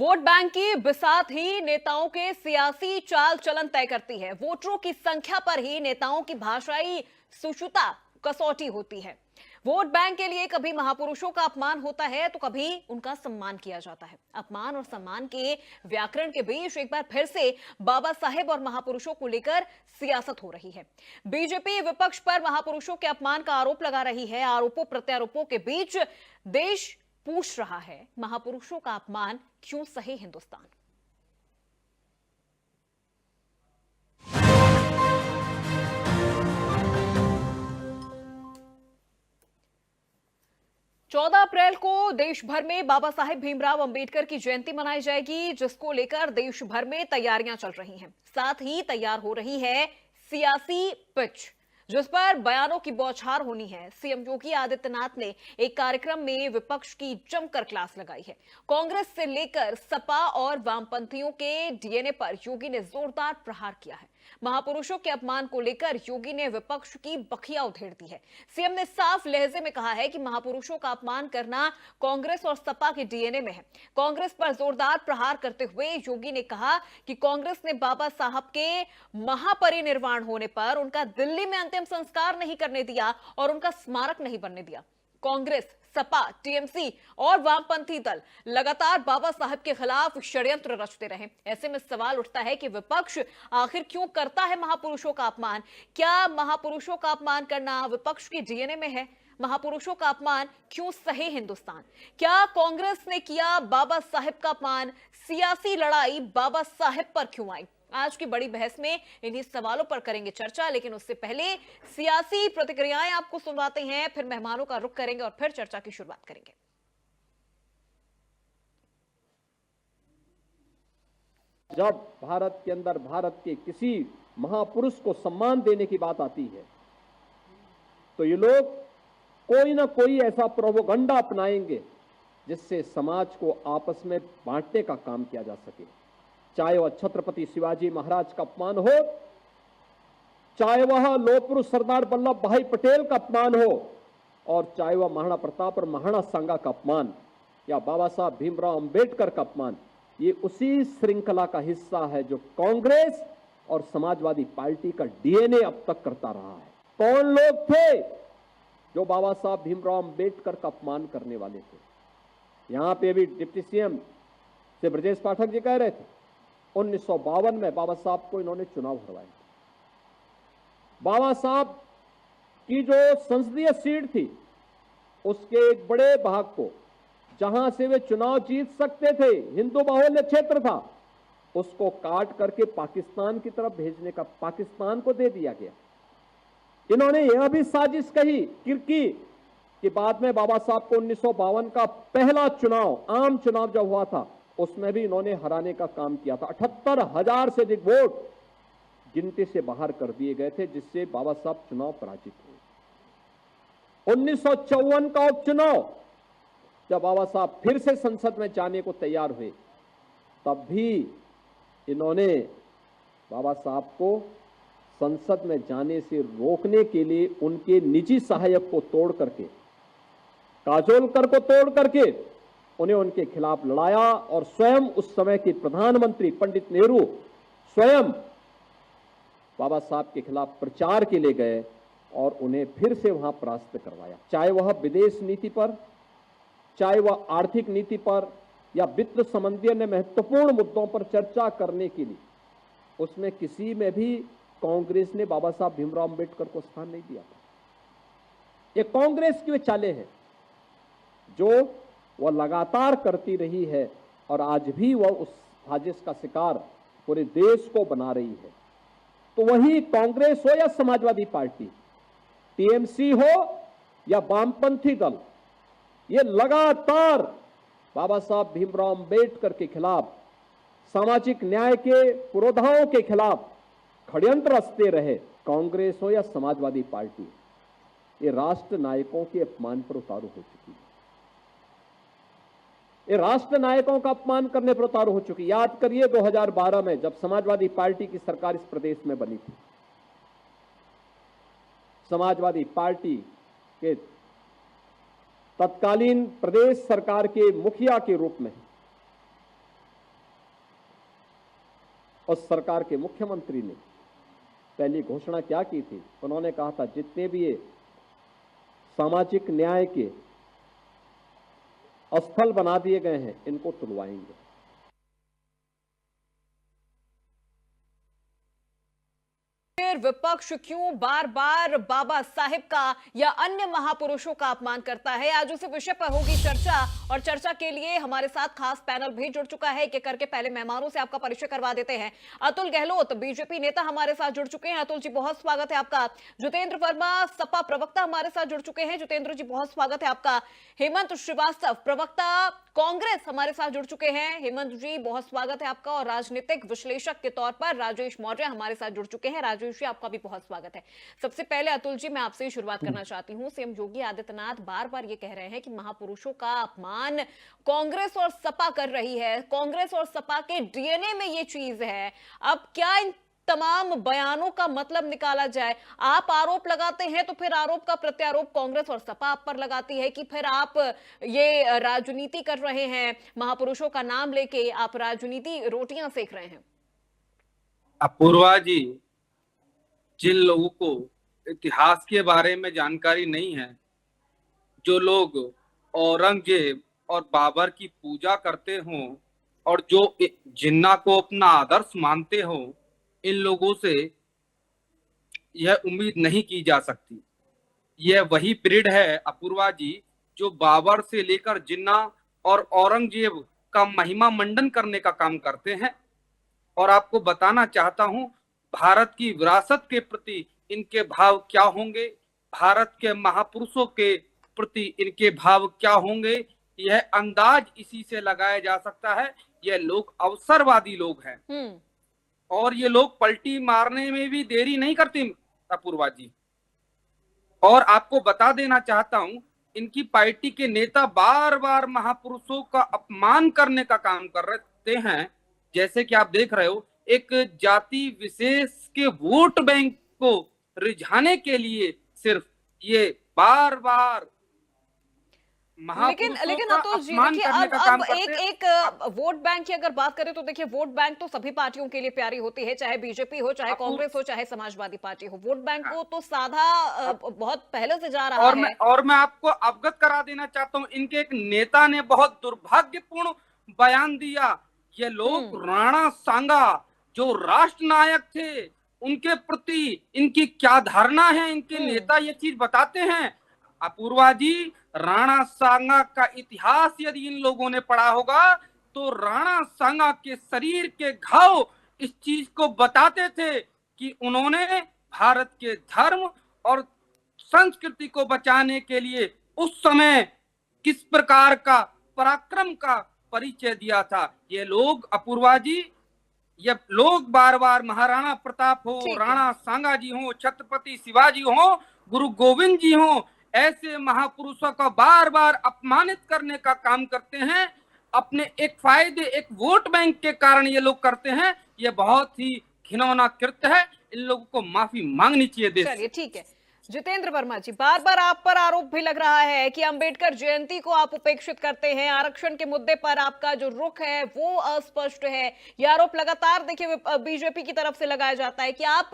Vote bank की बिसात ही नेताओं के सियासी चाल चलन तय करती है। वोटरों की संख्या पर ही नेताओं की भाषाई सुषुता कसौटी होती है। वोट बैंक के लिए कभी महापुरुषों का अपमान होता है तो कभी उनका सम्मान किया जाता है। अपमान और सम्मान के व्याकरण के बीच एक बार फिर से बाबा साहेब और महापुरुषों को लेकर सियासत हो रही है। बीजेपी विपक्ष पर महापुरुषों के अपमान का आरोप लगा रही है। आरोपों प्रत्यारोपों के बीच देश पूछ रहा है, महापुरुषों का अपमान क्यों सहे हिंदुस्तान। चौदह अप्रैल को देश भर में बाबा साहेब भीमराव अंबेडकर की जयंती मनाई जाएगी, जिसको लेकर देश भर में तैयारियां चल रही हैं। साथ ही तैयार हो रही है सियासी पिच, जिस पर बयानों की बौछार होनी है। सीएम योगी आदित्यनाथ ने एक कार्यक्रम में विपक्ष की जमकर क्लास लगाई है। कांग्रेस से लेकर सपा और वामपंथियों के डीएनए पर योगी ने जोरदार प्रहार किया है। महापुरुषों के अपमान को लेकर योगी ने विपक्ष की बखिया उधेड़ दी है। सीएम ने साफ लहजे में कहा है कि महापुरुषों का अपमान करना कांग्रेस और सपा के डीएनए में है। कांग्रेस पर जोरदार प्रहार करते हुए योगी ने कहा कि कांग्रेस ने बाबा साहब के महापरिनिर्वाण होने पर उनका दिल्ली में अंतिम संस्कार नहीं करने दिया और उनका स्मारक नहीं बनने दिया। कांग्रेस, सपा, टीएमसी और वामपंथी दल लगातार बाबा साहब के खिलाफ षड्यंत्र रचते रहे। ऐसे में सवाल उठता है कि विपक्ष आखिर क्यों करता है महापुरुषों का अपमान। क्या महापुरुषों का अपमान करना विपक्ष की डीएनए में है? महापुरुषों का अपमान क्यों सहे हिंदुस्तान? क्या कांग्रेस ने किया बाबा साहेब का अपमान? सियासी लड़ाई बाबा साहेब पर क्यों आई? आज की बड़ी बहस में इन्हीं सवालों पर करेंगे चर्चा, लेकिन उससे पहले सियासी प्रतिक्रियाएं आपको सुनवाते हैं, फिर मेहमानों का रुख करेंगे और फिर चर्चा की शुरुआत करेंगे। जब भारत के अंदर भारत के किसी महापुरुष को सम्मान देने की बात आती है तो ये लोग कोई ना कोई ऐसा प्रोपोगंडा अपनाएंगे जिससे समाज को आपस में बांटने का काम किया जा सके। चाहे वह छत्रपति शिवाजी महाराज का अपमान हो, चाहे वह लौह पुरुष सरदार वल्लभ भाई पटेल का अपमान हो, और चाहे वह महाराणा प्रताप और महाराणा सांगा का अपमान या बाबा साहब भीमराव अंबेडकर का अपमान, ये उसी श्रृंखला का हिस्सा है जो कांग्रेस और समाजवादी पार्टी का डीएनए अब तक करता रहा है। कौन लोग थे जो बाबा साहब भीमराव अंबेडकर का अपमान करने वाले थे? यहां पे अभी डिप्टी सीएम से ब्रजेश पाठक जी कह रहे थे 1952 में बाबा साहब को इन्होंने चुनाव हरवाए। बाबा साहब की जो संसदीय सीट थी उसके एक बड़े भाग को जहां से वे चुनाव जीत सकते थे, हिंदू बाहुल्य क्षेत्र था, उसको काट करके पाकिस्तान की तरफ भेजने का, पाकिस्तान को दे दिया गया। इन्होंने यह भी साजिश कही कि बाद में बाबा साहब को 1952 का पहला चुनाव, आम चुनाव जब हुआ था, उसमें भी इन्होंने हराने का काम किया था। 78,000 से अधिक वोट गिनती से बाहर कर दिए गए थे, जिससे बाबा साहब चुनाव पराजित हुए। 1954 का उपचुनाव जब बाबा साहब फिर से संसद में जाने को तैयार हुए, तब भी इन्होंने बाबा साहब को संसद में जाने से रोकने के लिए उनके निजी सहायक को तोड़ करके, काजोलकर को तोड़ करके उन्हें उनके खिलाफ लड़ाया, और स्वयं उस समय के प्रधानमंत्री पंडित नेहरू स्वयं बाबा साहब के खिलाफ प्रचार के लिए गए और उन्हें फिर से वहां परास्त करवाया। चाहे वह विदेश नीति पर, चाहे वह आर्थिक नीति पर या वित्त संबंधी अन्य महत्वपूर्ण मुद्दों पर चर्चा करने के लिए, उसमें किसी में भी कांग्रेस ने बाबा साहब भीमराव अंबेडकर को स्थान नहीं दिया था। ये कांग्रेस की वे चालें हैं जो वह लगातार करती रही है, और आज भी वह उस साजिश का शिकार पूरे देश को बना रही है। तो वही कांग्रेस हो या समाजवादी पार्टी, टीएमसी हो या वामपंथी दल, ये लगातार बाबा साहब भीमराव अंबेडकर के खिलाफ, सामाजिक न्याय के पुरोधाओं के खिलाफ षड्यंत्र रचते रहे। कांग्रेस हो या समाजवादी पार्टी, ये राष्ट्र नायकों के अपमान पर उतारू हो चुकी है। ये राष्ट्र नायकों का अपमान करने पर उतारू हो चुकी। याद करिए 2012 में जब समाजवादी पार्टी की सरकार इस प्रदेश में बनी थी, समाजवादी पार्टी के तत्कालीन प्रदेश सरकार के मुखिया के रूप में उस सरकार के मुख्यमंत्री ने पहली घोषणा क्या की थी? उन्होंने कहा था जितने भी ये सामाजिक न्याय के स्थल बना दिए गए हैं इनको तुड़वाएंगे। विपक्ष क्यों बार बार बाबा साहेब का या अन्य महापुरुषों का अपमान करता है? आज उसी विषय पर होगी चर्चा, और चर्चा के लिए हमारे साथ खास पैनल भी जुड़ चुका है। एक एक करके पहले मेहमानों से आपका परिचय करवा देते हैं। अतुल गहलोत बीजेपी नेता हमारे साथ जुड़ चुके हैं। अतुल जी बहुत स्वागत है आपका। जितेंद्र वर्मा सपा प्रवक्ता हमारे साथ जुड़ चुके हैं। जितेंद्र जी बहुत स्वागत है आपका। हेमंत श्रीवास्तव प्रवक्ता कांग्रेस हमारे साथ जुड़ चुके हैं। हेमंत जी बहुत स्वागत है आपका। और राजनीतिक विश्लेषक के तौर पर राजेश मौर्य हमारे साथ जुड़ चुके हैं। राजेश जी आपका भी बहुत स्वागत है। सबसे पहले अतुल जी मैं आपसे ही शुरुआत करना चाहती हूं। सीएम योगी आदित्यनाथ बार बार ये कह रहे हैं कि महापुरुषों का अपमान कांग्रेस और सपा कर रही है, कांग्रेस और सपा के डीएनए में ये चीज है। अब क्या इन तमाम बयानों का मतलब निकाला जाए? आप आरोप लगाते हैं तो फिर आरोप का प्रत्यारोप कांग्रेस और सपा आप पर लगाती है कि फिर आप ये राजनीति कर रहे हैं, महापुरुषों का नाम लेके आप राजनीति रोटियां सेक रहे हैं? अपूर्वा जी, जिन लोगों को इतिहास के बारे में जानकारी नहीं है, जो लोग औरंगजेब और बाबर की पूजा करते हों और जो जिन्ना को अपना आदर्श मानते हों, इन लोगों से यह उम्मीद नहीं की जा सकती। यह वही पीरियड है अपूर्वा जी जो बाबर से लेकर जिन्ना और औरंगजेब का महिमा मंडन करने का काम करते हैं। और आपको बताना चाहता हूं, भारत की विरासत के प्रति इनके भाव क्या होंगे, भारत के महापुरुषों के प्रति इनके भाव क्या होंगे, यह अंदाज इसी से लगाया जा सकता है। यह लोग अवसरवादी लोग हैं और ये लोग पलटी मारने में भी देरी नहीं करते अपूर्वा जी। और आपको बता देना चाहता हूं, इनकी पार्टी के नेता बार बार महापुरुषों का अपमान करने का काम कर रहे हैं। जैसे कि आप देख रहे हो, एक जाति विशेष के वोट बैंक को रिझाने के लिए सिर्फ ये बार बार लेकिन अतुल जी देखिए, अब एक वोट बैंक की अगर बात करें तो देखिए, वोट बैंक तो सभी पार्टियों के लिए प्यारी होती है, चाहे बीजेपी हो, चाहे कांग्रेस हो, चाहे समाजवादी पार्टी हो। वोट बैंक को तो साधा बहुत पहले से जा रहा है। और मैं आपको अवगत करा देना चाहता हूं, इनके एक नेता ने बहुत दुर्भाग्यपूर्ण बयान दिया। ये लोग राणा सांगा जो राष्ट्र नायक थे, उनके प्रति इनकी क्या धारणा है, इनके नेता ये चीज बताते हैं। अपूर्वा जी, राणा सांगा का इतिहास यदि इन लोगों ने पढ़ा होगा तो राणा सांगा के शरीर के घाव इस चीज को बताते थे कि उन्होंने भारत के धर्म और संस्कृति को बचाने के लिए उस समय किस प्रकार का पराक्रम का परिचय दिया था। ये लोग अपूर्वा जी, ये लोग बार बार महाराणा प्रताप हो, राणा सांगा जी हो, छत्रपति शिवाजी हो, गुरु गोविंद जी हो, ऐसे महापुरुषों का बार बार अपमानित करने का काम करते हैं। अपने एक फायदे, एक वोट बैंक के कारण ये लोग करते हैं। ये बहुत ही घिनौना कृत्य है, इन लोगों को माफी मांगनी चाहिए देश। चलिए ठीक है। जितेंद्र वर्मा जी, बार बार आप पर आरोप भी लग रहा है कि अंबेडकर जयंती को आप उपेक्षित करते हैं, आरक्षण के मुद्दे पर आपका जो रुख है वो अस्पष्ट है। ये आरोप लगातार देखिए बीजेपी की तरफ से लगाया जाता है कि आप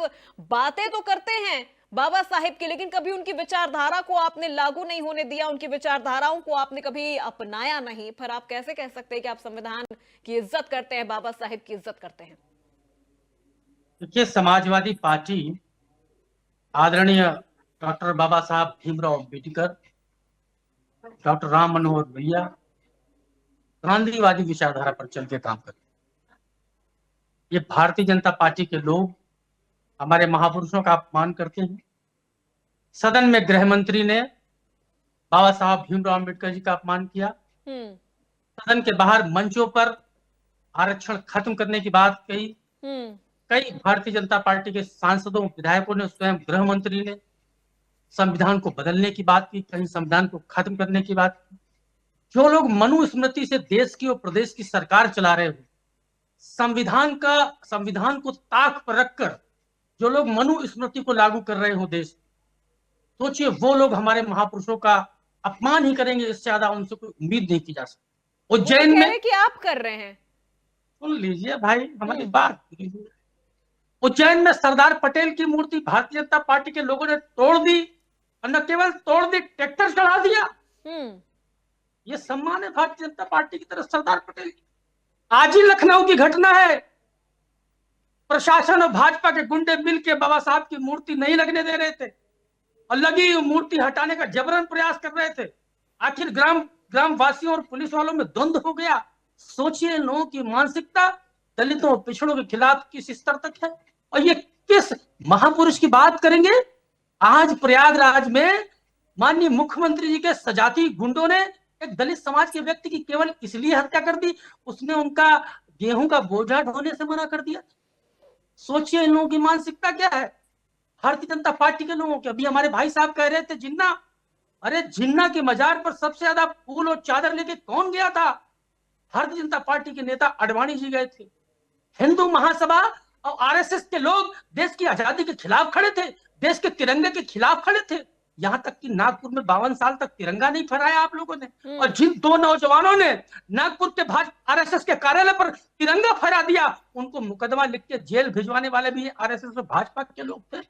बातें तो करते हैं बाबा साहेब की, लेकिन कभी उनकी विचारधारा को आपने लागू नहीं होने दिया, उनकी विचारधाराओं को आपने कभी अपनाया नहीं। फिर आप कैसे कह सकते हैं कि आप संविधान की इज्जत करते हैं, बाबा साहेब की इज्जत करते हैं? देखिए, समाजवादी पार्टी आदरणीय डॉक्टर बाबा साहब भीमराव अम्बेडकर, डॉक्टर राम मनोहर लोहिया गांधीवादी विचारधारा पर चल के काम करते। ये भारतीय जनता पार्टी के लोग हमारे महापुरुषों का अपमान करते हैं। सदन में गृह मंत्री ने बाबा साहब भीमराव अम्बेडकर जी का अपमान किया। सदन के बाहर मंचों पर आरक्षण खत्म करने की बात कही। कई भारतीय जनता पार्टी के सांसदों, विधायकों ने, स्वयं गृह मंत्री ने संविधान को बदलने की बात की, कहीं संविधान को खत्म करने की बात की। जो लोग मनुस्मृति से देश की और प्रदेश की सरकार चला रहे हो, संविधान को ताक पर रखकर जो लोग मनुस्मृति को लागू कर रहे हो देश, सोचिए वो लोग हमारे महापुरुषों का अपमान ही करेंगे। इससे ज्यादा उनसे कोई उम्मीद नहीं की जा सकती। उज्जैन में कि आप कर रहे हैं, सुन लीजिए भाई, हमारी बात लीजिए। उज्जैन में सरदार पटेल की मूर्ति भारतीय जनता पार्टी के लोगों ने तोड़ दी, और न केवल तोड़ दी, ट्रैक्टर चढ़ा दिया। ये सम्मान है भारतीय जनता पार्टी की तरफ सरदार पटेल की। आज ही लखनऊ की घटना है, प्रशासन और भाजपा के गुंडे मिलकर बाबा साहब की मूर्ति नहीं लगने दे रहे थे और लगी मूर्ति हटाने का जबरन प्रयास कर रहे थे। आखिर ग्राम वासियों और पुलिस वालों में द्वंद्व हो गया। सोचिए लोगों की मानसिकता दलितों और पिछड़ों के खिलाफ किस स्तर तक है, और ये किस महापुरुष की बात करेंगे। आज प्रयागराज में माननीय मुख्यमंत्री जी के सजाती गुंडों ने एक दलित समाज के व्यक्ति की केवल इसलिए हत्या कर दी, उसने उनका गेहूं का बोझा ढोने से मना कर दिया। सोचिए इन लोगों की मानसिकता क्या है, भारतीय जनता पार्टी के लोगों की। अभी हमारे भाई साहब कह रहे थे जिन्ना, अरे जिन्ना के मजार पर सबसे ज्यादा फूल और चादर लेके कौन गया था? भारतीय जनता पार्टी के नेता अडवाणी जी गए थे। हिंदू महासभा और आरएसएस के लोग देश की आजादी के खिलाफ खड़े थे, देश के तिरंगे के खिलाफ खड़े थे। यहां तक कि नागपुर में 52 साल तक तिरंगा नहीं फहराया आप लोगों ने। और जिन दो नौजवानों ने नागपुर के भाजपा आरएसएस के कार्यालय पर तिरंगा फहरा दिया, उनको मुकदमा लिख के जेल भिजवाने वाले भी आरएसएस और भाजपा के लोग थे।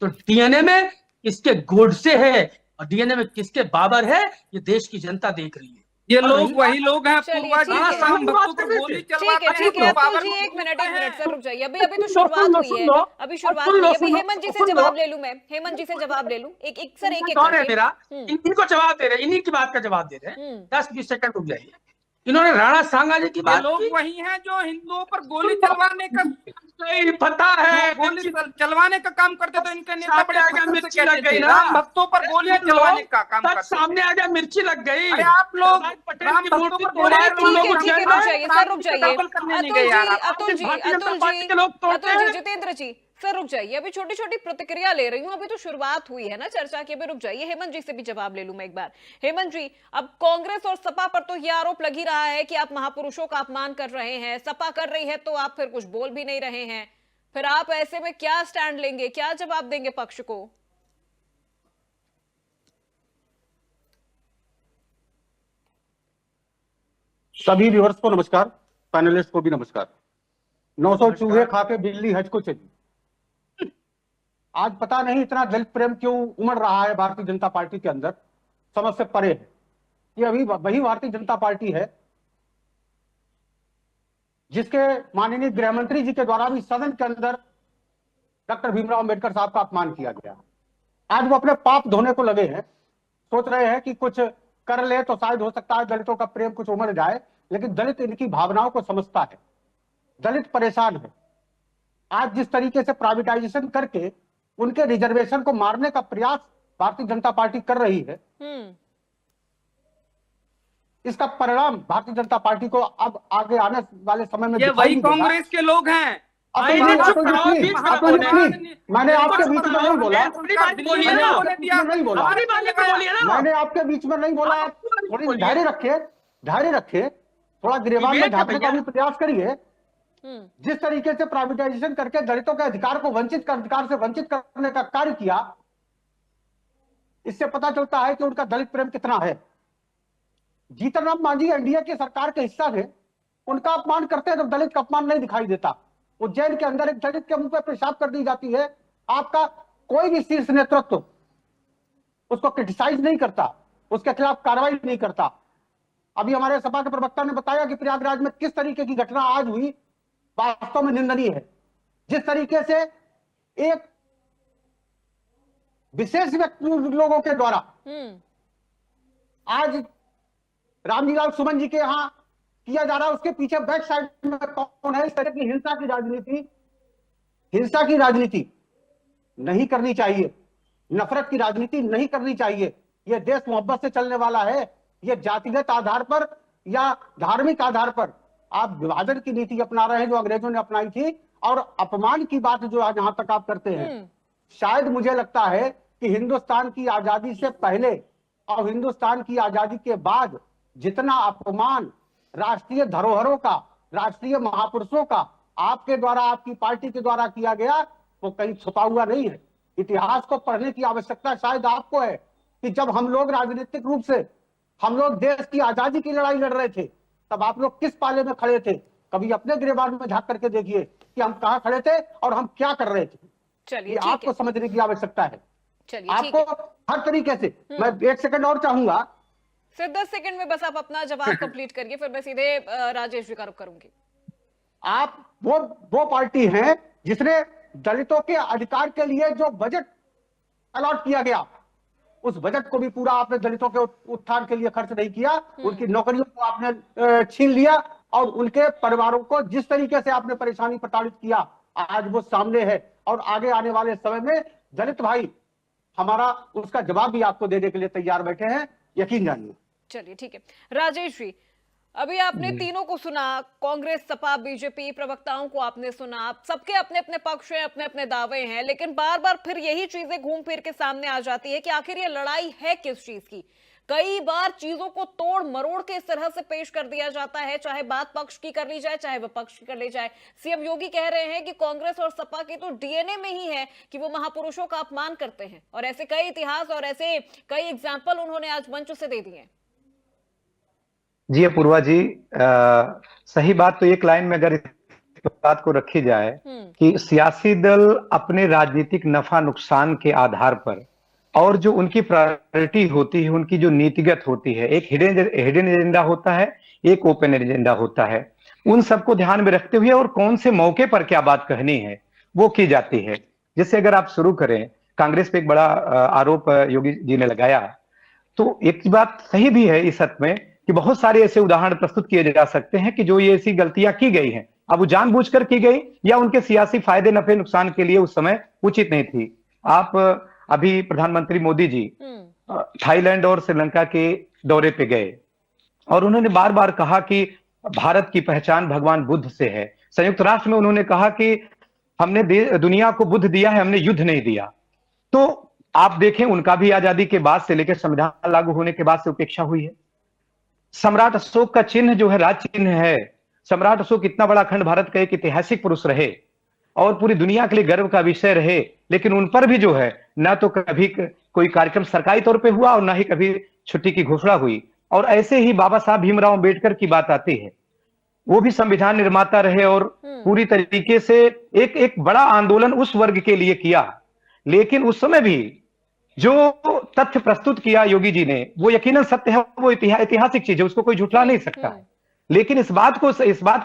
तो डीएनए में किसके गोडसे है और डीएनए में किसके बाबर है, ये देश की जनता देख रही है। ये लोग वही लोग हैं चलिए, पूर्वा जी, ठीक है। राम भक्तों को गोली ठीक है, चलवाते हैं ठीक है। तो बाबर अतुल जी को एक मिनट बोलते हैं। सर रुक जाइए। अभी तो शुरुआत हुई है, अभी शुरुआत हुई है। अभी हेमंत जी से जवाब ले लूं मैं, हेमंत जी से जवाब ले लूं एक एक सर एक एक कौन है करके। मेरा? इन्हीं को जवाब दे रहे, इन्हीं की बात का जवाब दे रहे हैं। 10-20 सेकंड रुक जाइए। इन्होंने राणा सांगा जी की ये बात लोग की। वही हैं जो हिंदुओं पर गोली चलवाने का नहीं पता है, गोली चलवाने का काम करते, तो इनके नेता बड़े सामने आ गया, फखर से मिर्ची कहते लग गई थे, ना। राम भक्तों पर गोलियां चलवाने का काम सच करते सामने आ गया, मिर्ची लग गई। अरे आप लोग सरदार पटेल राम की भक्तों मूर्ति पर तोड़ रहे गोलियां हैं, ठीक है, लोग रुक जाइए सर, रुक जाइए। कत्ल करने नहीं गए यार आप। अतुल जी, जितेंद्र जी सर रुक जाइए। अभी छोटी छोटी प्रतिक्रिया ले रही हूँ, अभी तो शुरुआत हुई है ना चर्चा की। अभी रुक जाइए, हेमंत जी से भी जवाब ले लूं मैं एक बार। हेमंत जी, अब कांग्रेस और सपा पर तो ये आरोप लग ही रहा है कि आप महापुरुषों का अपमान कर रहे हैं। सपा कर रही है तो आप फिर कुछ बोल भी नहीं रहे हैं। फिर आप ऐसे में क्या स्टैंड लेंगे, क्या जवाब देंगे पक्ष को? सभी व्यूअर्स को नमस्कार, पैनलिस्ट को भी नमस्कार। 900 चूहे खा के बिल्ली हज को चली। आज पता नहीं इतना दलित प्रेम क्यों उमड़ रहा है भारतीय जनता पार्टी के अंदर, समझ से परे है। ये अभी वही भारतीय जनता पार्टी है जिसके माननीय गृह मंत्री जी के द्वारा भी सदन के अंदर डॉक्टर भीमराव अंबेडकर साहब का अपमान किया गया। आज वो अपने पाप धोने को लगे हैं, सोच रहे हैं कि कुछ कर ले तो शायद हो सकता है दलितों का प्रेम कुछ उमड़ जाए, लेकिन दलित इनकी भावनाओं को समझता है, दलित परेशान है। आज जिस तरीके से प्राइवेटाइजेशन करके उनके रिजर्वेशन को मारने का प्रयास भारतीय जनता पार्टी कर रही है, इसका परिणाम भारतीय जनता पार्टी को अब आगे आने वाले समय में ये दिखाई वही नहीं देगा। कांग्रेस के लोग हैं। मैंने आपके बीच में नहीं बोला, मैंने आपके बीच में नहीं बोला। आप थोड़ी धैर्य रखे, थोड़ा गिरेबान में झांकने का भी प्रयास करिए। जिस तरीके से प्राइवेटाइजेशन करके दलितों के अधिकार को अधिकार से वंचित करने का कार्य किया, इससे पता चलता है कि उनका दलित प्रेम कितना है। जीतन राम मांझी एनडीए की सरकार के हिस्सा थे, उनका अपमान करते हैं तो दलित का अपमान नहीं दिखाई देता। उज्जैन के अंदर एक दलित के मुंह पे पेशाब कर दी जाती है, आपका कोई भी शीर्ष नेतृत्व उसको क्रिटिसाइज नहीं करता, उसके खिलाफ कार्रवाई नहीं करता। अभी हमारे सपा के प्रवक्ता ने बताया कि प्रयागराज में किस तरीके की घटना आज हुई, वास्तव में निंदनीय है। जिस तरीके से एक विशेष व्यक्ति लोगों के द्वारा आज रामजीलाल सुमन जी के यहां किया जा रहा है, उसके पीछे बैक साइड में कौन है? इस तरह की हिंसा की राजनीति नहीं करनी चाहिए, नफरत की राजनीति नहीं करनी चाहिए। यह देश मोहब्बत से चलने वाला है। यह जातिगत आधार पर या धार्मिक आधार पर आप विभाजन की नीति अपना रहे हैं जो अंग्रेजों ने अपनाई थी, और अपमान की बात जो आज यहां तक आप करते हैं। शायद मुझे लगता है कि हिंदुस्तान की आजादी से पहले और हिंदुस्तान की आजादी के बाद जितना अपमान राष्ट्रीय धरोहरों का, राष्ट्रीय महापुरुषों का आपके द्वारा, आपकी पार्टी के द्वारा किया गया, वो कहीं छुपा हुआ नहीं है। इतिहास को पढ़ने की आवश्यकता शायद आपको है कि जब हम लोग राजनीतिक रूप से हम लोग देश की आजादी की लड़ाई लड़ रहे थे, तब आप लोग किस पाले में खड़े थे? कभी अपने गिरेबान में झांक करके देखिए कि हम कहाँ खड़े थे और हम क्या कर रहे थे। चलिए ये ठीक आपको है, समझने की आवश्यकता है। चलिए ठीक आपको है। हर तरीके से, मैं 1 सेकंड और चाहूंगा। सिर्फ 10 सेकंड में बस आप अपना जवाब कंप्लीट करिए, फिर मैं सीधे राजेश जी का रुख करूंगी। आप वो पार्टी हैं जिसने दलितों के अधिकार के लिए जो बजट अलॉट किया गया, उस बजट को भी पूरा आपने दलितों के उत्थान के लिए खर्च नहीं किया। उनकी नौकरियों को आपने छीन लिया और उनके परिवारों को जिस तरीके से आपने परेशानी प्रताड़ित किया, आज वो सामने है। और आगे आने वाले समय में दलित भाई हमारा उसका जवाब भी आपको देने के लिए तैयार बैठे हैं, यकीन जानिए। चलिए ठीक है। राजेश जी, अभी आपने तीनों को सुना, कांग्रेस, सपा, बीजेपी प्रवक्ताओं को आपने सुना, सबके अपने अपने पक्ष हैं, अपने अपने दावे हैं, लेकिन बार बार फिर यही चीजें घूम फिर के सामने आ जाती है कि आखिर ये लड़ाई है किस चीज की। कई बार चीजों को तोड़ मरोड़ के इस तरह से पेश कर दिया जाता है, चाहे बात पक्ष की कर ली जाए, चाहे विपक्ष की कर ली जाए। सीएम योगी कह रहे हैं कि कांग्रेस और सपा के तो डीएनए में ही है कि वो महापुरुषों का अपमान करते हैं, और ऐसे कई इतिहास और ऐसे कई एग्जाम्पल उन्होंने आज मंच से दे दिए। जी अपूर्वा जी, सही बात तो एक लाइन में अगर इस बात को रखी जाए कि सियासी दल अपने राजनीतिक नफा नुकसान के आधार पर और जो उनकी प्रायोरिटी होती है, उनकी जो नीतिगत होती है, एक हिडन एजेंडा होता है, एक ओपन एजेंडा होता है, उन सबको ध्यान में रखते हुए और कौन से मौके पर क्या बात कहनी है वो की जाती है। जैसे अगर आप शुरू करें, कांग्रेस पे एक बड़ा आरोप योगी जी ने लगाया, तो एक बात सही भी है इस हद में कि बहुत सारे ऐसे उदाहरण प्रस्तुत किए जा सकते हैं कि जो ये ऐसी गलतियां की गई हैं, अब वो जानबूझकर की गई या उनके सियासी फायदे नफे नुकसान के लिए उस समय उचित नहीं थी। आप अभी प्रधानमंत्री मोदी जी थाईलैंड और श्रीलंका के दौरे पे गए और उन्होंने बार बार कहा कि भारत की पहचान भगवान बुद्ध से है। संयुक्त राष्ट्र में उन्होंने कहा कि हमने दुनिया को बुद्ध दिया है, हमने युद्ध नहीं दिया। तो आप देखें, उनका भी आजादी के बाद से लेकर संविधान लागू होने के बाद से उपेक्षा हुई है। सम्राट अशोक का चिन्ह जो है राज चिन्ह है। सम्राट अशोक इतना बड़ा अखंड भारत का एक ऐतिहासिक पुरुष रहे और पूरी दुनिया के लिए गर्व का विषय रहे, लेकिन उन पर भी जो है ना तो कभी कोई कार्यक्रम सरकारी तौर पे हुआ और ना ही कभी छुट्टी की घोषणा हुई। और ऐसे ही बाबा साहब भीमराव अंबेडकर की बात आती है, वो भी संविधान निर्माता रहे और पूरी तरीके से एक बड़ा आंदोलन उस वर्ग के लिए किया, लेकिन उस समय भी जो तथ्य प्रस्तुत किया योगी जी ने वो यकीनन सत्य है, वो ऐतिहासिक चीज है, उसको कोई झुठला नहीं सकता है। लेकिन इस बात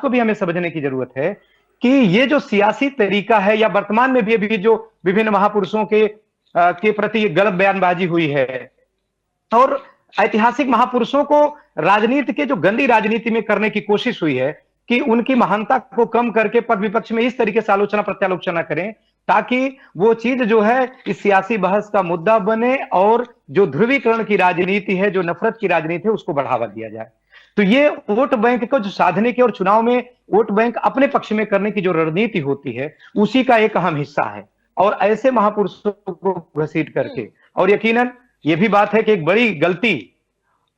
को भी हमें समझने की जरूरत है कि ये जो सियासी तरीका है, या वर्तमान में भी अभी जो विभिन्न महापुरुषों के प्रति गलत बयानबाजी हुई है और ऐतिहासिक महापुरुषों को राजनीति के जो गंदी राजनीति में करने की कोशिश हुई है कि उनकी महानता को कम करके पद विपक्ष में इस तरीके से आलोचना प्रत्यालोचना करें ताकि वो चीज जो है इस सियासी बहस का मुद्दा बने और जो ध्रुवीकरण की राजनीति है, जो नफरत की राजनीति है, उसको बढ़ावा दिया जाए। तो ये वोट बैंक को जो साधने की और चुनाव में वोट बैंक अपने पक्ष में करने की जो रणनीति होती है, उसी का एक अहम हिस्सा है। और ऐसे महापुरुषों को घसीट करके, और यकीनन ये भी बात है कि एक बड़ी गलती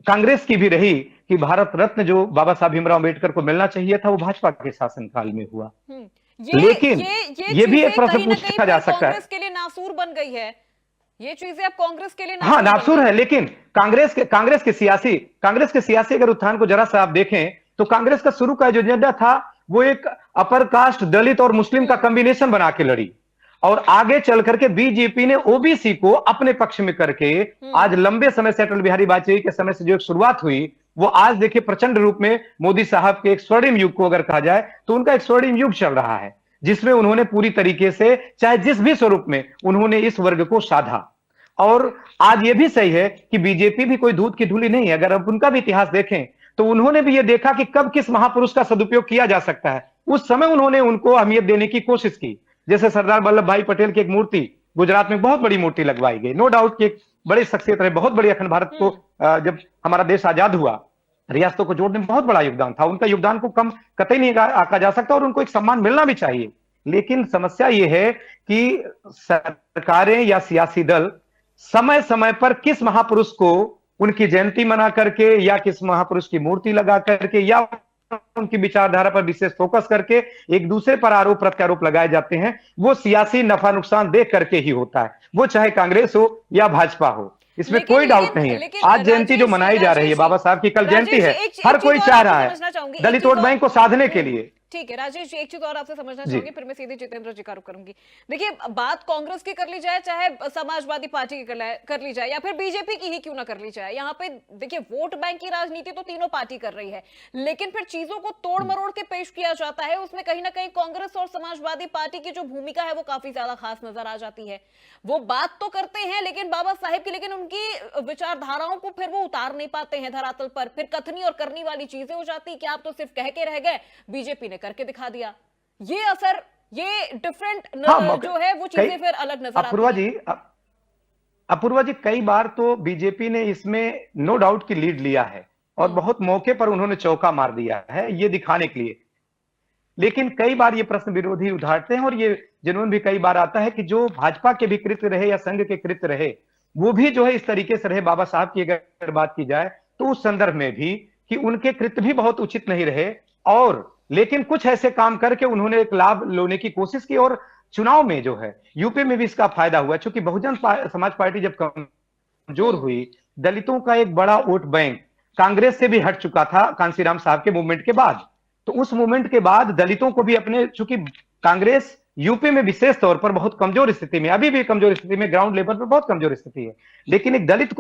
कांग्रेस की भी रही कि भारत रत्न जो बाबा साहब भीमराव अम्बेडकर को मिलना चाहिए था, वो भाजपा के शासनकाल में हुआ। लेकिन ये भी एक प्रश्न पूछा जा सकता है, कांग्रेस के लिए नासूर बन गई है ये चीजें, अब कांग्रेस के लिए हाँ नासूर है, लेकिन कांग्रेस के सियासी अगर उत्थान को जरा सा आप देखें तो कांग्रेस का शुरू का जो एजेंडा था वो एक अपर कास्ट, दलित और मुस्लिम का कॉम्बिनेशन बना के लड़ी, और आगे चल करके बीजेपी ने ओबीसी को अपने पक्ष में करके आज लंबे समय से अटल बिहारी वाजपेयी के समय से जो एक शुरुआत हुई, वो आज देखिए प्रचंड रूप में मोदी साहब के एक स्वर्णिम युग को अगर कहा जाए तो उनका एक स्वर्णिम युग चल रहा है, जिसमें उन्होंने पूरी तरीके से चाहे जिस भी स्वरूप में उन्होंने इस वर्ग को साधा। और आज ये भी सही है कि बीजेपी भी कोई दूध की धूली नहीं है। अगर आप उनका भी इतिहास देखें तो उन्होंने भी ये देखा कि कब किस महापुरुष का सदुपयोग किया जा सकता है, उस समय उन्होंने उनको अहमियत देने की कोशिश की। जैसे सरदार वल्लभ भाई पटेल की एक मूर्ति गुजरात में बहुत बड़ी मूर्ति लगवाई गई, नो डाउट कि एक बड़ी शख्सियत रहे, बहुत बड़ी अखंड भारत को जब हमारा देश आजाद हुआ रियासतों को जोड़ने में बहुत बड़ा योगदान था, उनका योगदान को कम कतई नहीं आका जा सकता और उनको एक सम्मान मिलना भी चाहिए। लेकिन समस्या यह है कि सरकारें या सियासी दल समय समय पर किस महापुरुष को उनकी जयंती मना करके या किस महापुरुष की मूर्ति लगा करके या उनकी विचारधारा पर विशेष फोकस करके एक दूसरे पर आरोप प्रत्यारोप लगाए जाते हैं, वो सियासी नफा नुकसान देख करके ही होता है, वो चाहे कांग्रेस हो या भाजपा हो, इसमें कोई डाउट नहीं है। आज जयंती जो मनाई जा रही है बाबा साहब की, कल जयंती है, हर कोई चाह रहा है दलित वोट बैंक को साधने के लिए ठीक है राजेश जी, एक चीज और आपसे समझना जी। चाहूंगी, फिर मैं सीधे जितेंद्र जी का रुख करूंगी। देखिए, बात कांग्रेस की कर ली जाए, चाहे समाजवादी पार्टी की कर ली जाए, या फिर बीजेपी की ही क्यों ना कर ली जाए, यहाँ पे देखिए वोट बैंक की राजनीति तो तीनों पार्टी कर रही है, लेकिन फिर चीजों को तोड़ मरोड़ के पेश किया जाता है, उसमें कहीं ना कहीं कांग्रेस और समाजवादी पार्टी की जो भूमिका है वो काफी ज्यादा खास नजर आ जाती है। वो बात तो करते हैं लेकिन बाबा साहेब की, लेकिन उनकी विचारधाराओं को फिर वो उतार नहीं पाते हैं धरातल पर, फिर कथनी और करनी वाली चीजें हो जाती कि आप तो सिर्फ कह के रह गए, बीजेपी ने करके दिखा दिया। ये असर, ये डिफरेंट जो है वो चीजें फिर अलग नजर अपूर्वा आती जी, अपूर्वा जी, कई बार तो बीजेपी ने इसमें नो डाउट की लीड लिया है और बहुत मौके पर उन्होंने चौका मार दिया है ये दिखाने के लिए। लेकिन कई बार ये प्रश्न विरोधी उठाते हैं और ये जुनून भी कई बार आता है कि जो भाजपा के भी कृत्य रहे या संघ के कृत्य रहे वो भी जो है इस तरीके से रहे। बाबा साहब की अगर बात की जाए तो उस संदर्भ में भी कि उनके कृत्य भी बहुत उचित नहीं रहे, और लेकिन कुछ ऐसे काम करके उन्होंने एक लाभ लेने की कोशिश की और चुनाव में जो है यूपी में भी इसका फायदा हुआ, क्योंकि बहुजन समाज पार्टी जब कमजोर हुई, दलितों का एक बड़ा वोट बैंक कांग्रेस से भी हट चुका था कांसीराम साहब के मूवमेंट के बाद। तो उस मूवमेंट के बाद दलितों को भी अपने, चूंकि कांग्रेस यूपी में विशेष तौर पर बहुत कमजोर स्थिति में, अभी भी कमजोर स्थिति में, ग्राउंड लेवल पर बहुत कमजोर स्थिति है, लेकिन एक दलित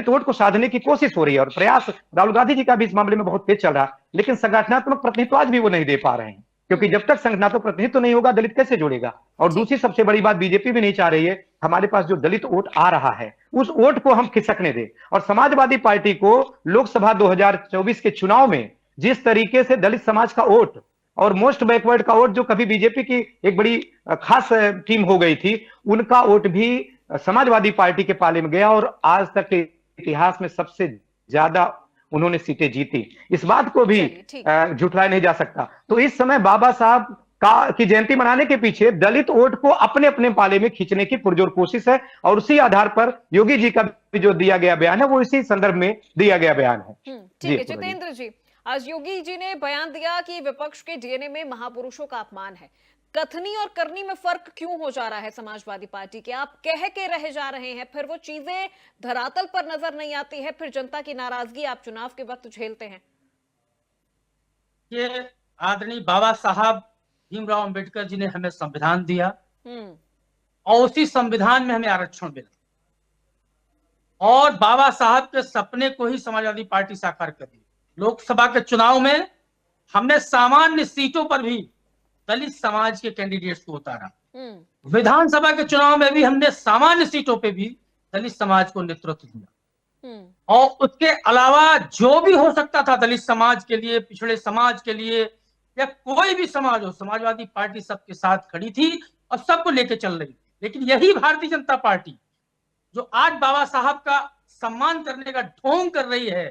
वोट को साधने की कोशिश हो रही है और प्रयास राहुल गांधी जी का भी इस मामले में बहुत तेज चल रहा है, लेकिन संगठनात्मक प्रतिनिधित्व आज भी वो नहीं दे पा रहे हैं, क्योंकि जब तक संगठनात्मक प्रतिनिधित्व नहीं होगा दलित कैसे जुड़ेगा। और दूसरी सबसे बड़ी बात, बीजेपी भी नहीं चाह रही है हमारे पास जो दलित वोट आ रहा है उस वोट को हम खिसकने दें, और समाजवादी पार्टी को लोकसभा 2024 के चुनाव में जिस तरीके से दलित समाज का वोट और मोस्ट बैकवर्ड का वोट, जो कभी बीजेपी की एक बड़ी खास टीम हो गई थी, उनका वोट भी समाजवादी पार्टी के पाले में गया और आज तक के इतिहास में सबसे ज्यादा उन्होंने सीटें जीती। इस बात को भी झुठलाया नहीं जा सकता। तो इस समय बाबा साहब की जयंती मनाने के पीछे दलित वोट को अपने अपने पाले में खींचने की पुरजोर कोशिश है, और उसी आधार पर योगी जी का भी जो दिया गया बयान है वो इसी संदर्भ में दिया गया बयान है। ठीक है जितेंद्र जी, आज योगी जी ने बयान दिया कि विपक्ष के डीएनए में महापुरुषों का अपमान है। कथनी और करनी में फर्क क्यों हो जा रहा है समाजवादी पार्टी के? आप कह के रह जा रहे हैं, फिर वो चीजें धरातल पर नजर नहीं आती है, फिर जनता की नाराजगी आप चुनाव के वक्त झेलते हैं। ये आदरणीय बाबा साहब भीमराव अंबेडकर जी ने हमें संविधान दिया और उसी संविधान में हमें आरक्षण मिला, और बाबा साहब के सपने को ही समाजवादी पार्टी साकार कर दी। लोकसभा के चुनाव में हमने सामान्य सीटों पर भी दलित समाज के कैंडिडेट्स को उतारा, विधानसभा के चुनाव में भी हमने सामान्य सीटों पे भी दलित समाज को नेतृत्व दिया, और उसके अलावा जो भी हो सकता था दलित समाज के लिए, पिछड़े समाज के लिए, या कोई भी समाज हो, समाजवादी पार्टी सबके साथ खड़ी थी और सबको लेके चल रही थी। लेकिन यही भारतीय जनता पार्टी जो आज बाबा साहब का सम्मान करने का ढोंग कर रही है,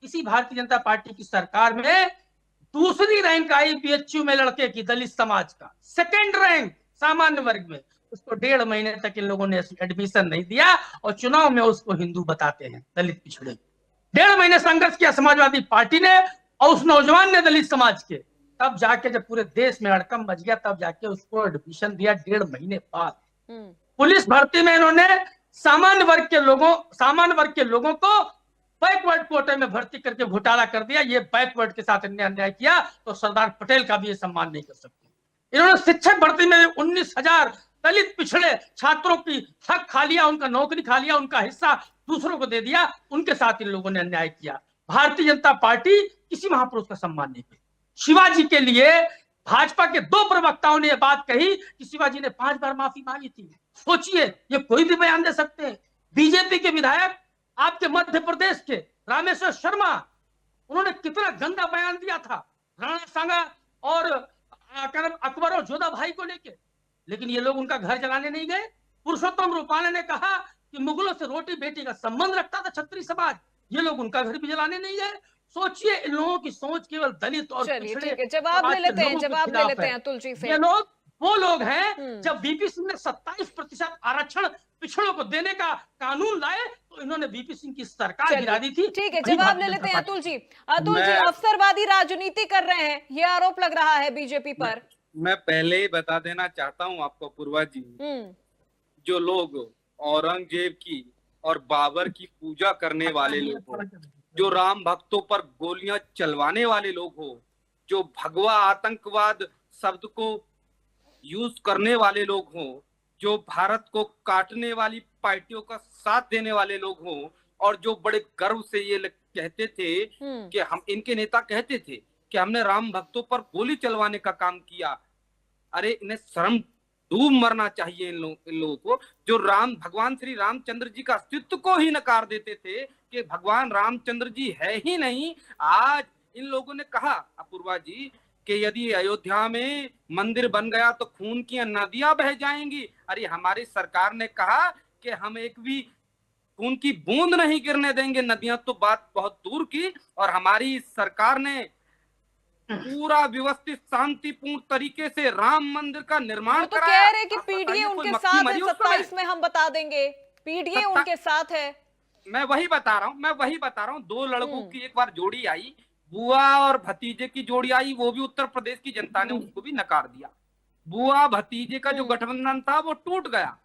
इसी भारतीय जनता पार्टी की सरकार में दूसरी रैंक आई बीएचयू में लड़के की, दलित समाज का सेकंड रैंक सामान्य वर्ग में, उसको 1.5 महीने तक इन लोगों ने एडमिशन नहीं दिया और चुनाव में उसको हिंदू बताते हैं, दलित पिछड़े। 1.5 महीने संघर्ष किया समाजवादी पार्टी ने और उस नौजवान ने दलित समाज के, तब जाके जब पूरे देश में हड़कंप मच गया तब जाके उसको एडमिशन दिया 1.5 महीने बाद। पुलिस भर्ती में इन्होंने सामान्य वर्ग के लोगों को बैकवर्ड कोटे में भर्ती करके घोटाला कर दिया। ये बैकवर्ड के साथ इन्होंने अन्याय किया तो सरदार पटेल का भी ये सम्मान नहीं कर सकते। इन्होंने शिक्षक भर्ती में 19,000 दलित पिछड़े छात्रों की हक खा लिया, उनका नौकरी खा लिया, उनका हिस्सा दूसरों को दे दिया, उनके साथ इन लोगों ने अन्याय किया। भारतीय जनता पार्टी किसी महापुरुष का सम्मान नहीं की। शिवाजी के लिए भाजपा के 2 प्रवक्ताओं ने यह बात कही कि शिवाजी ने 5 बार माफी मांगी थी। सोचिए, ये कोई भी बयान दे सकते हैं। बीजेपी के विधायक आपके मध्य प्रदेश के रामेश्वर शर्मा, उन्होंने कितना गंदा बयान दिया था राणा सांगा और अकबर और जोधा भाई को लेके, लेकिन ये लोग उनका घर जलाने नहीं गए। पुरुषोत्तम रूपाले ने कहा कि मुगलों से रोटी बेटी का संबंध रखता था क्षत्रिय समाज, ये लोग उनका घर भी जलाने नहीं गए। सोचिए, इन लोगों की सोच केवल दलित और पिछड़े जवाब ले लेते हैं अतुल जी से। ये लोग वो लोग हैं, जब वीपी सिंह ने 27% आरक्षण पिछड़ों को देने का कानून लाए तो इन्होंने वीपी सिंह की सरकार गिरा दी थी। ठीक है, जवाब ले लेते हैं अतुल जी। अवसरवादी राजनीति कर रहे हैं, ये आरोप लग रहा है बीजेपी पर। मैं पहले ही बता देना चाहता हूं आपको पूर्वा जी, जो लोग औरंगजेब की और बाबर की पूजा करने वाले लोग हो, जो राम भक्तों पर गोलियां चलवाने वाले लोग हो, जो भगवा आतंकवाद शब्द को यूज करने वाले लोग हों, जो भारत को काटने वाली पार्टियों का साथ देने वाले लोग हों, और जो बड़े गर्व से ये कहते थे कि हम, इनके नेता कहते थे कि हमने राम भक्तों पर गोली चलवाने का काम किया। अरे इन्हें शर्म डूब मरना चाहिए इन लोगों को, जो भगवान श्री रामचंद्र जी का अस्तित्व को ही नकार देते थे कि भगवान रामचंद्र जी है ही नहीं। आज इन लोगों ने कहा अपूर्वा जी कि यदि अयोध्या में मंदिर बन गया तो खून की नदियां बह जाएंगी। अरे हमारी सरकार ने कहा कि हम एक भी खून की बूंद नहीं गिरने देंगे, नदियां तो बात बहुत दूर की। और हमारी सरकार ने पूरा व्यवस्थित शांतिपूर्ण तरीके से राम मंदिर का निर्माण तो कराया। कह रहे कि पीडीए उनके साथ है, 27 में हम बता देंगे, पीडीए उनके साथ है। मैं वही बता रहा हूँ। दो लड़कों की एक बार जोड़ी आई, बुआ और भतीजे की जोड़ी आई, वो भी उत्तर प्रदेश की जनता ने उसको भी नकार दिया। बुआ भतीजे का जो गठबंधन था वो टूट गया,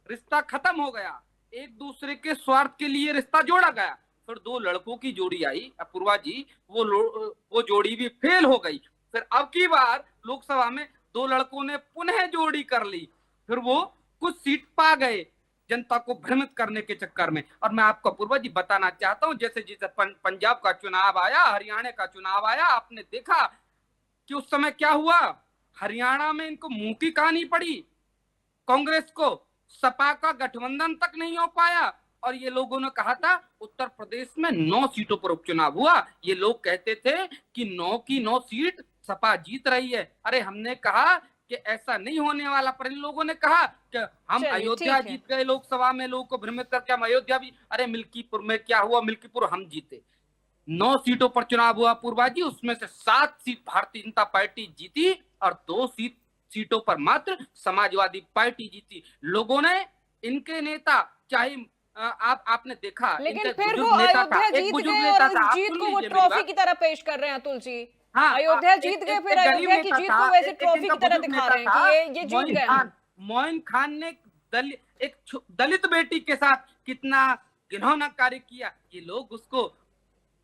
रिश्ता खत्म हो गया, एक दूसरे के स्वार्थ के लिए रिश्ता जोड़ा गया। फिर दो लड़कों की जोड़ी आई अपूर्वा जी, वो जोड़ी भी फेल हो गई। फिर अब की बार लोकसभा में दो लड़कों ने पुनः जोड़ी कर ली, फिर वो कुछ सीट पा गए जनता को भ्रमित करने के चक्कर में। और मैं आपको अपूर्वा जी बताना चाहता हूं, जैसे पंजाब का चुनाव आया, हरियाणा का चुनाव आया, आपने देखा कि उस समय क्या हुआ। हरियाणा में इनको मुंह की कहानी पड़ी, कांग्रेस को सपा का गठबंधन तक नहीं हो पाया। और ये लोगों ने कहा था उत्तर प्रदेश में 9 सीटों पर उपचुनाव हुआ, ये लोग कहते थे कि 9 की 9 सीट सपा जीत रही है। अरे हमने कहा कि ऐसा नहीं होने वाला, पर इन लोगों ने कहा कि हम अयोध्या जीत गए लोकसभा में, लोगों को भ्रमित करके हम अयोध्या भी। अरे मिल्कीपुर में क्या हुआ, मिल्कीपुर हम जीते। 9 सीटों पर चुनाव हुआ पूर्वा जी, उसमें से 7 सीट भारतीय जनता पार्टी जीती और 2 सीटों पर मात्र समाजवादी पार्टी जीती। लोगों ने इनके नेता, चाहे आपने देखा, लेकिन फिर वो अयोध्या जीत गए और इस जीत को वो ट्रॉफी की तरह पेश कर रहे हैं अतुल जी। हाँ, अयोध्या जीत गए, फिर अयोध्या की जीत को वैसे ट्रॉफी की तरह दिखा रहे हैं कि ये जीत गए। मोइन खान ने एक दलित बेटी के साथ कितना घिनौना कार्य किया, ये लोग उसको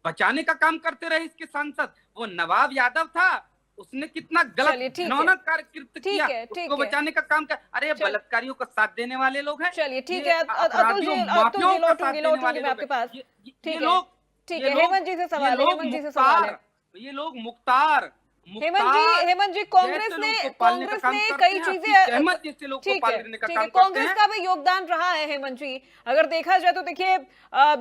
बचाने का काम करते रहे। इसके सांसद वो नवाब यादव था, उसने कितना गलत घिनौना कार्य किया, उसको बचाने का काम कर। अरे बलात्कारियों का साथ देने वाले लोग हैं। चलिए ठीक है अतुल जी, लौटूंगी मैं आपके पास। ठीक है, हेमंत जी से सवाल है, ये लोग मुख्तार हेमंत जी कांग्रेस ने कई चीजें, ठीक है, कांग्रेस का भी योगदान रहा है हेमंत जी। अगर देखा जाए तो देखिए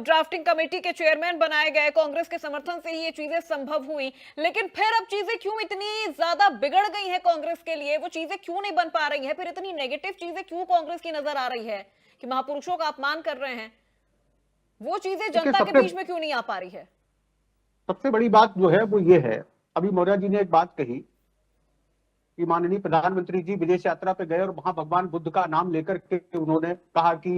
ड्राफ्टिंग कमेटी के चेयरमैन बनाए गए, कांग्रेस के समर्थन से ही ये चीजें संभव हुई। लेकिन फिर अब चीजें क्यों इतनी ज्यादा बिगड़ गई हैं कांग्रेस के लिए, वो चीजें क्यों नहीं बन पा रही है, फिर इतनी नेगेटिव चीजें क्यों कांग्रेस की नजर आ रही है कि महापुरुषों का अपमान कर रहे हैं, वो चीजें जनता के बीच में क्यों नहीं आ पा रही है? सबसे बड़ी बात जो है वो ये है, अभी मौर्य जी ने एक बात कही कि माननीय प्रधानमंत्री जी विदेश यात्रा पे गए और वहां भगवान बुद्ध का नाम लेकर के उन्होंने कहा कि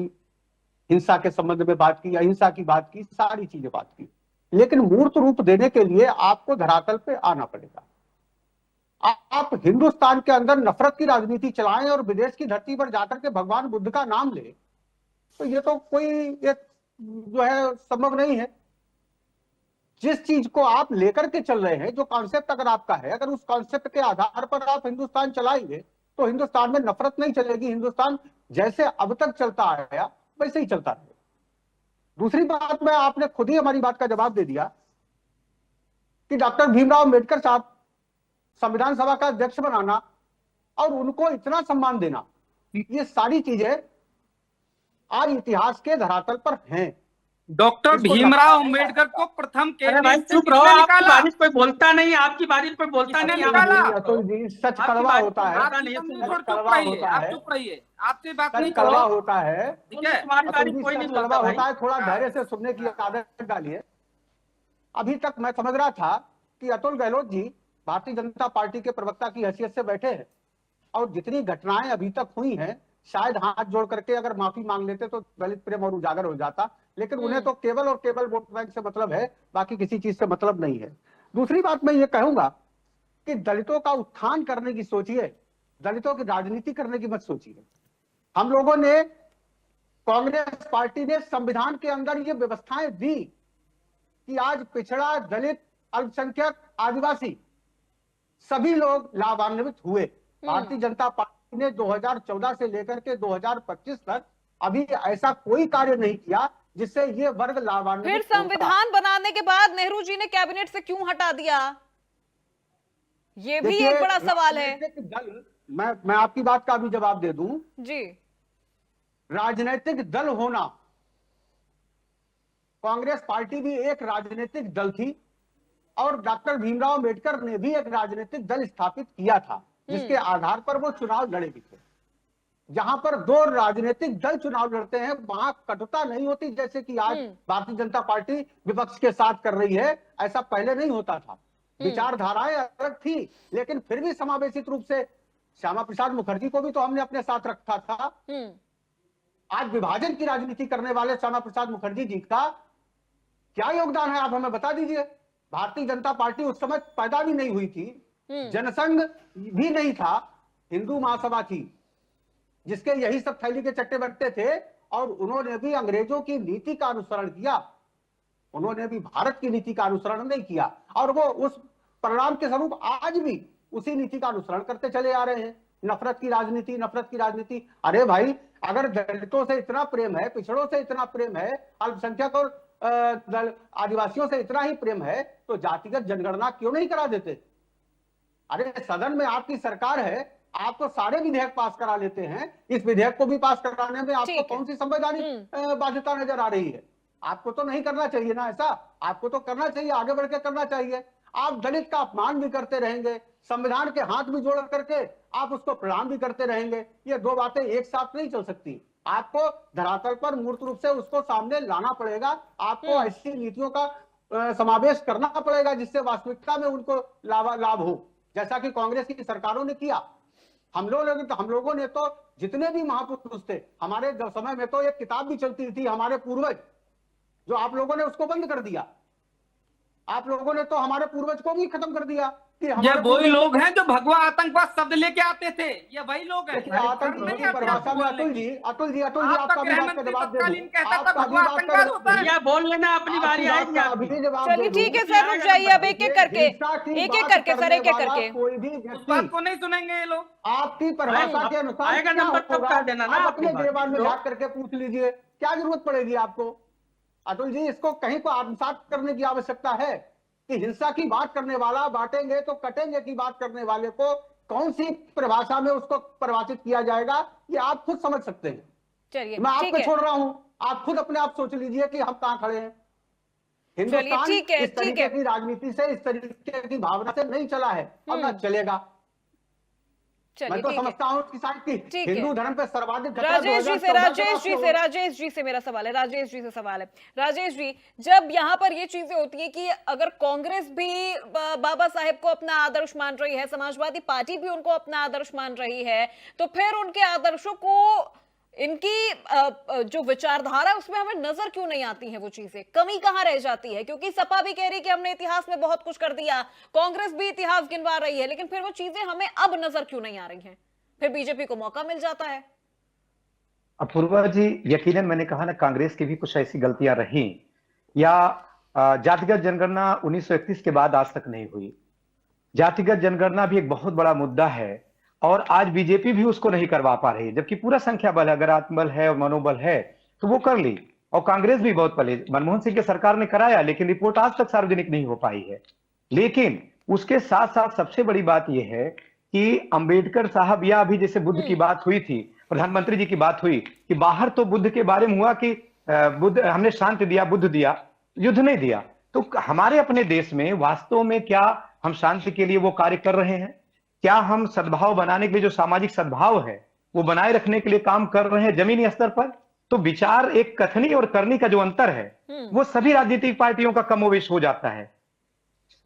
हिंसा के संबंध में बात की, अहिंसा की बात की, सारी चीजें बात की। लेकिन मूर्त रूप देने के लिए आपको धरातल पे आना पड़ेगा। आप हिंदुस्तान के अंदर नफरत की राजनीति चलाएं और विदेश की धरती पर जाकर के भगवान बुद्ध का नाम ले, तो ये तो कोई जो है संभव नहीं है। जिस चीज को आप लेकर के चल रहे हैं, जो कॉन्सेप्ट अगर आपका है, अगर उस कॉन्सेप्ट के आधार पर आप हिंदुस्तान चलाएंगे तो हिंदुस्तान में नफरत नहीं चलेगी, हिंदुस्तान जैसे अब तक चलता आया वैसे ही चलता रहेगा। दूसरी बात में आपने खुद ही हमारी बात का जवाब दे दिया कि डॉक्टर भीमराव अंबेडकर साहब संविधान सभा का अध्यक्ष बनाना और उनको इतना सम्मान देना, ये सारी चीजें आज इतिहास के धरातल पर हैं। डॉक्टर भीमराव अंबेडकर को प्रथम चुप रहो, आपकी बारिश कोई बोलता नहीं, आपकी बारिश कोई बोलता नहीं। अतुल जी सच कड़वा होता है, चुप रहिए, आपसे बात नहीं कड़वा होता है, ठीक है, कोई नहीं कड़वा होता है, थोड़ा धैर्य से सुनने की आदत डालिए। अभी तक मैं समझ रहा था कि अतुल गहलोत जी भारतीय जनता पार्टी के प्रवक्ता की हैसियत से बैठे हैं और जितनी घटनाएं अभी तक हुई हैं शायद हाथ जोड़ करके अगर माफी मांग लेते तो दलित प्रेम और उजागर हो जाता, लेकिन उन्हें तो केवल और केवल वोट बैंक से मतलब है, बाकी किसी चीज से मतलब नहीं है। दूसरी बात मैं ये कहूंगा कि दलितों का उत्थान करने की सोचिए, दलितों की राजनीति करने की मत सोचिए। हम लोगों ने, कांग्रेस पार्टी ने संविधान के अंदर ये व्यवस्थाएं दी कि आज पिछड़ा, दलित, अल्पसंख्यक, आदिवासी सभी लोग लाभान्वित हुए। भारतीय जनता पार्टी ने 2014 से लेकर के 2025 तक अभी ऐसा कोई कार्य नहीं किया जिससे ये वर्ग लाभान्वित फिर होता। संविधान बनाने के बाद नेहरू जी ने कैबिनेट से क्यों हटा दिया, ये भी देखिए, एक बड़ा सवाल है। राजनीतिक दल, मैं आपकी बात का भी जवाब दे दूं। जी, राजनीतिक दल होना, कांग्रेस पार्टी भी एक राजनीतिक दल थी और डॉक्टर भीमराव अंबेडकर ने भी एक राजनीतिक दल स्थापित किया था जिसके आधार पर वो चुनाव लड़े भी थे। जहां पर दो राजनीतिक दल चुनाव लड़ते हैं वहां कटुता नहीं होती, जैसे कि आज भारतीय जनता पार्टी विपक्ष के साथ कर रही है। ऐसा पहले नहीं होता था, विचारधाराएं अलग थी, लेकिन फिर भी समावेशित रूप से श्यामा प्रसाद मुखर्जी को भी तो हमने अपने साथ रखा था। आज विभाजन की राजनीति करने वाले श्यामा प्रसाद मुखर्जी जी का क्या योगदान है, आप हमें बता दीजिए। भारतीय जनता पार्टी उस समय पैदा भी नहीं हुई थी, जनसंघ भी नहीं था, हिंदू महासभा थी जिसके यही सब थैली के चट्टे बट्टे थे, और उन्होंने भी अंग्रेजों की नीति का अनुसरण किया, उन्होंने भी भारत की नीति का अनुसरण नहीं किया, और वो उस परिणाम के स्वरूप आज भी उसी नीति का अनुसरण करते चले आ रहे हैं। नफरत की राजनीति, नफरत की राजनीति। अरे भाई, अगर दलितों से इतना प्रेम है, पिछड़ों से इतना प्रेम है, अल्पसंख्यक और आदिवासियों से इतना ही प्रेम है, तो जातिगत जनगणना क्यों नहीं करा देते? अरे सदन में आपकी सरकार है, आप तो सारे विधेयक पास करा लेते हैं, इस विधेयक को भी पास कराने में आपको कौन सी संवैधानिक बाध्यता नजर आ रही है? आपको तो नहीं करना चाहिए ना ऐसा, आपको तो करना चाहिए, आगे बढ़ के करना चाहिए। आप दलित का अपमान भी करते रहेंगे, संविधान के हाथ भी जोड़ करके आप उसको प्रणाम भी करते रहेंगे, ये दो बातें एक साथ नहीं चल सकती। आपको धरातल पर मूर्त रूप से उसको सामने लाना पड़ेगा, आपको ऐसी नीतियों का समावेश करना पड़ेगा जिससे वास्तविकता में उनको लाभ हो, जैसा कि कांग्रेस की सरकारों ने किया। हम लोगों ने तो जितने भी महापुरुष थे हमारे समय में, तो एक किताब भी चलती थी हमारे पूर्वज, जो आप लोगों ने उसको बंद कर दिया। आप लोगों ने तो हमारे पूर्वज को भी खत्म कर दिया। ये वही लोग हैं जो भगवा आतंकवाद शब्द लेके आते थे, ये वही लोग हैं। आतंक की परिभाषा में अतुल जी आपका भी बात का जवाब दे दूं। या बोल लेना, अपनी बारी आएगी आपकी। चलिए ठीक है सर, रुक जाइए अब एक एक करके सर, एक एक करके। कोई भी उस बात को नहीं सुनेंगे ये लोग। आपकी परिभाषा के अनुसार आएगा नंबर तब कर देना ना, आप अपने आपकी देवान में बात। जाकर करके पूछ लीजिए, क्या जरूरत पड़ेगी आपको? अतुल जी, इसको कहीं को आत्मसात करने की आवश्यकता है कि हिंसा की बात करने वाला बांटेंगे तो कटेंगे की बात करने वाले को कौन सी परिभाषा में उसको परिभाषित किया जाएगा, ये आप खुद समझ सकते हैं। चलिए मैं ठीक आपको है, छोड़ रहा हूं, आप खुद अपने आप सोच लीजिए कि हम कहां खड़े हैं। हिंदुस्तान ठीक है, इस तरीके की राजनीति से, इस तरीके की भावना से नहीं चला है और ना चलेगा। मैं तो समझता हूं कि शायद कि हिंदू धर्म पे सर्वाधिक खतरा राजेश जी से मेरा सवाल है, राजेश जी से सवाल है। राजेश जी, जब यहाँ पर ये चीजें होती है कि अगर कांग्रेस भी बाबा साहेब को अपना आदर्श मान रही है, समाजवादी पार्टी भी उनको अपना आदर्श मान रही है, तो फिर उनके आदर्शों को, इनकी जो विचारधारा है उसमें हमें नजर क्यों नहीं आती है? वो चीजें कमी कहां रह जाती है? क्योंकि सपा भी कह रही कि हमने इतिहास में बहुत कुछ कर दिया, कांग्रेस भी इतिहास गिनवा रही है, लेकिन फिर वो चीजें हमें अब नजर क्यों नहीं आ रही हैं? फिर बीजेपी को मौका मिल जाता है। अपूर्वा जी, यकीनन मैंने कहा ना, कांग्रेस की भी कुछ ऐसी गलतियां रही, या जातिगत जनगणना 1931 के बाद आज तक नहीं हुई। जातिगत जनगणना भी एक बहुत बड़ा मुद्दा है और आज बीजेपी भी उसको नहीं करवा पा रही, जबकि पूरा संख्या बल है, अगर आत्मबल है और मनोबल है तो वो कर ली। और कांग्रेस भी बहुत पहले मनमोहन सिंह की सरकार ने कराया, लेकिन रिपोर्ट आज तक सार्वजनिक नहीं हो पाई है। लेकिन उसके साथ साथ सबसे बड़ी बात यह है कि अंबेडकर साहब, या अभी जैसे बुद्ध की बात हुई थी, प्रधानमंत्री जी की बात हुई कि बाहर तो बुद्ध के बारे में हुआ कि बुद्ध, हमने शांति दिया, बुद्ध दिया, युद्ध नहीं दिया। तो हमारे अपने देश में वास्तव में क्या हम शांति के लिए वो कार्य कर रहे हैं? क्या हम सद्भाव बनाने के लिए, जो सामाजिक सद्भाव है वो बनाए रखने के लिए काम कर रहे हैं जमीनी स्तर पर? तो विचार, एक कथनी और करनी का जो अंतर है वो सभी राजनीतिक पार्टियों का कमोवेश हो जाता है।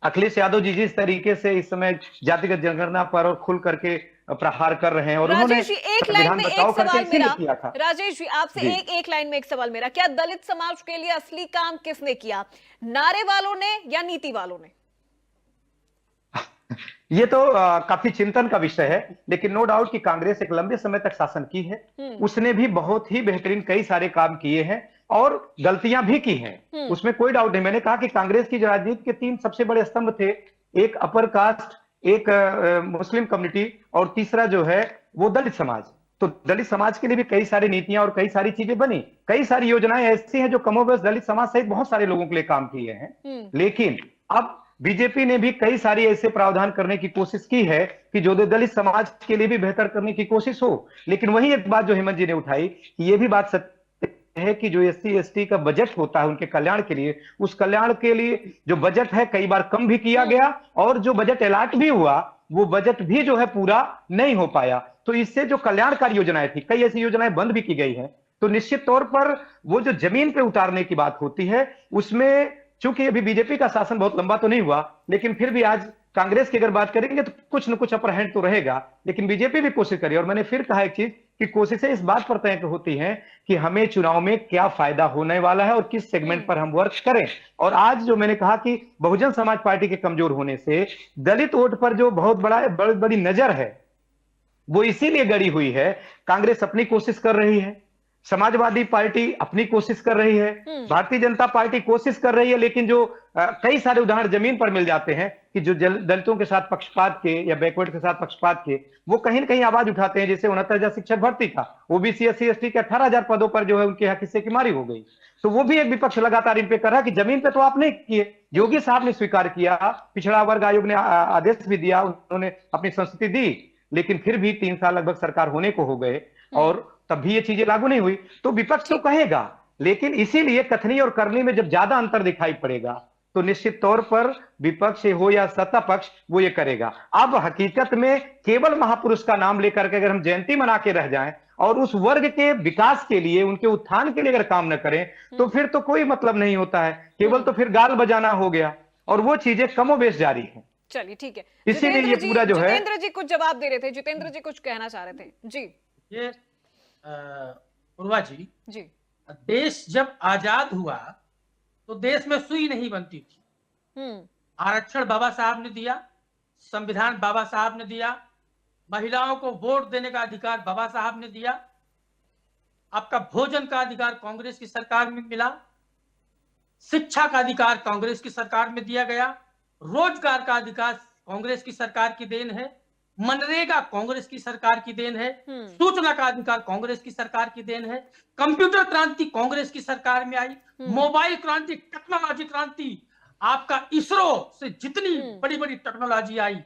अखिलेश यादव जी जिस तरीके से इस समय जातिगत जनगणना पर और खुल करके प्रहार कर रहे हैं, और उन्होंने एक लाइन में एक सवाल मेरा, किया था। राजेश जी आपसे एक लाइन में एक सवाल मेरा, क्या दलित समाज के लिए असली काम किसने किया, नारे वालों ने या नीति वालों ने? ये तो काफी चिंतन का विषय है, लेकिन नो डाउट कि कांग्रेस एक लंबे समय तक शासन की है, उसने भी बहुत ही बेहतरीन कई सारे काम किए हैं और गलतियां भी की हैं, उसमें कोई डाउट नहीं। मैंने कहा कि कांग्रेस की राजनीति के 3 सबसे बड़े स्तंभ थे, एक अपर कास्ट, एक मुस्लिम कम्युनिटी और तीसरा जो है वो दलित समाज। तो दलित समाज के लिए भी कई सारी नीतियां और कई सारी चीजें बनी, कई सारी योजनाएं ऐसी हैं जो कमोबेश दलित समाज सहित बहुत सारे लोगों के लिए काम किए हैं। लेकिन अब बीजेपी ने भी कई सारी ऐसे प्रावधान करने की कोशिश की है कि जो दलित समाज के लिए भी बेहतर करने की कोशिश हो। लेकिन वही एक बात जो हेमंत जी ने उठाई कि ये भी बात सत्य है कि जो एससी एसटी का बजट होता है उनके कल्याण के लिए, उस कल्याण के लिए जो बजट है कई बार कम भी किया गया, और जो बजट अलॉट भी हुआ वो बजट भी जो है पूरा नहीं हो पाया। तो इससे जो कल्याणकारी योजनाएं थी, कई ऐसी योजनाएं बंद भी की गई हैं। तो निश्चित तौर पर वो जो जमीन पे उतारने की बात होती है उसमें, चूंकि अभी बीजेपी का शासन बहुत लंबा तो नहीं हुआ, लेकिन फिर भी आज कांग्रेस की अगर बात करेंगे तो कुछ न कुछ अपर हैंड तो रहेगा, लेकिन बीजेपी भी कोशिश करी। और मैंने फिर कहा एक चीज कि कोशिशें इस बात पर तय होती हैं कि हमें चुनाव में क्या फायदा होने वाला है और किस सेगमेंट पर हम वर्क करें। और आज जो मैंने कहा कि बहुजन समाज पार्टी के कमजोर होने से दलित वोट पर जो बहुत बड़ी नजर है वो इसीलिए गड़ी हुई है। कांग्रेस अपनी कोशिश कर रही है, समाजवादी पार्टी अपनी कोशिश कर रही है, भारतीय जनता पार्टी कोशिश कर रही है, लेकिन जो कई सारे उदाहरण जमीन पर मिल जाते हैं कि जो दलितों के साथ पक्षपात के या बैकवर्ड के साथ पक्षपात के वो कहीं न कहीं आवाज उठाते हैं। जैसे 69,000 शिक्षक भर्ती था, ओबीसी एससी एसटी के 18,000 पदों पर जो है उनके यहाँ हिस्से की मारी हो गई। तो वो भी एक विपक्ष लगातार इन पे कर रहा है कि जमीन पे तो आपने किए, योगी साहब ने स्वीकार किया, पिछड़ा वर्ग आयोग ने आदेश भी दिया, उन्होंने अपनी संस्तुति दी, लेकिन फिर भी 3 साल लगभग सरकार होने को हो गए और तब भी ये चीजें लागू नहीं हुई। तो विपक्ष तो कहेगा, लेकिन इसीलिए कथनी और करनी में जब ज्यादा अंतर दिखाई पड़ेगा तो निश्चित तौर पर विपक्ष हो या सत्ता पक्ष वो ये करेगा। अब हकीकत में केवल महापुरुष का नाम लेकर के अगर हम जयंती मना के रह जाएं और उस वर्ग के विकास के लिए, उनके उत्थान के लिए अगर काम न करें तो फिर तो कोई मतलब नहीं होता है, केवल तो फिर गाल बजाना हो गया, और वो चीजें कमोबेश जारी है। चलिए ठीक है, इसीलिए ये पूरा जो है, जितेंद्र जी कुछ जवाब दे रहे थे, जितेंद्र जी कुछ कहना चाह रहे थे जी। ये पूर्वा जी, देश जब आजाद हुआ तो देश में सुई नहीं बनती थी। आरक्षण बाबा साहब ने दिया, संविधान बाबा साहब ने दिया, महिलाओं को वोट देने का अधिकार बाबा साहब ने दिया, आपका भोजन का अधिकार कांग्रेस की सरकार में मिला, शिक्षा का अधिकार कांग्रेस की सरकार में दिया गया, रोजगार का अधिकार कांग्रेस की सरकार की देन है, मनरेगा कांग्रेस की सरकार की देन है, सूचना का अधिकार कांग्रेस की सरकार की देन है, कंप्यूटर क्रांति कांग्रेस की सरकार में आई, मोबाइल क्रांति, टेक्नोलॉजी क्रांति, आपका इसरो से जितनी बड़ी बड़ी टेक्नोलॉजी आई,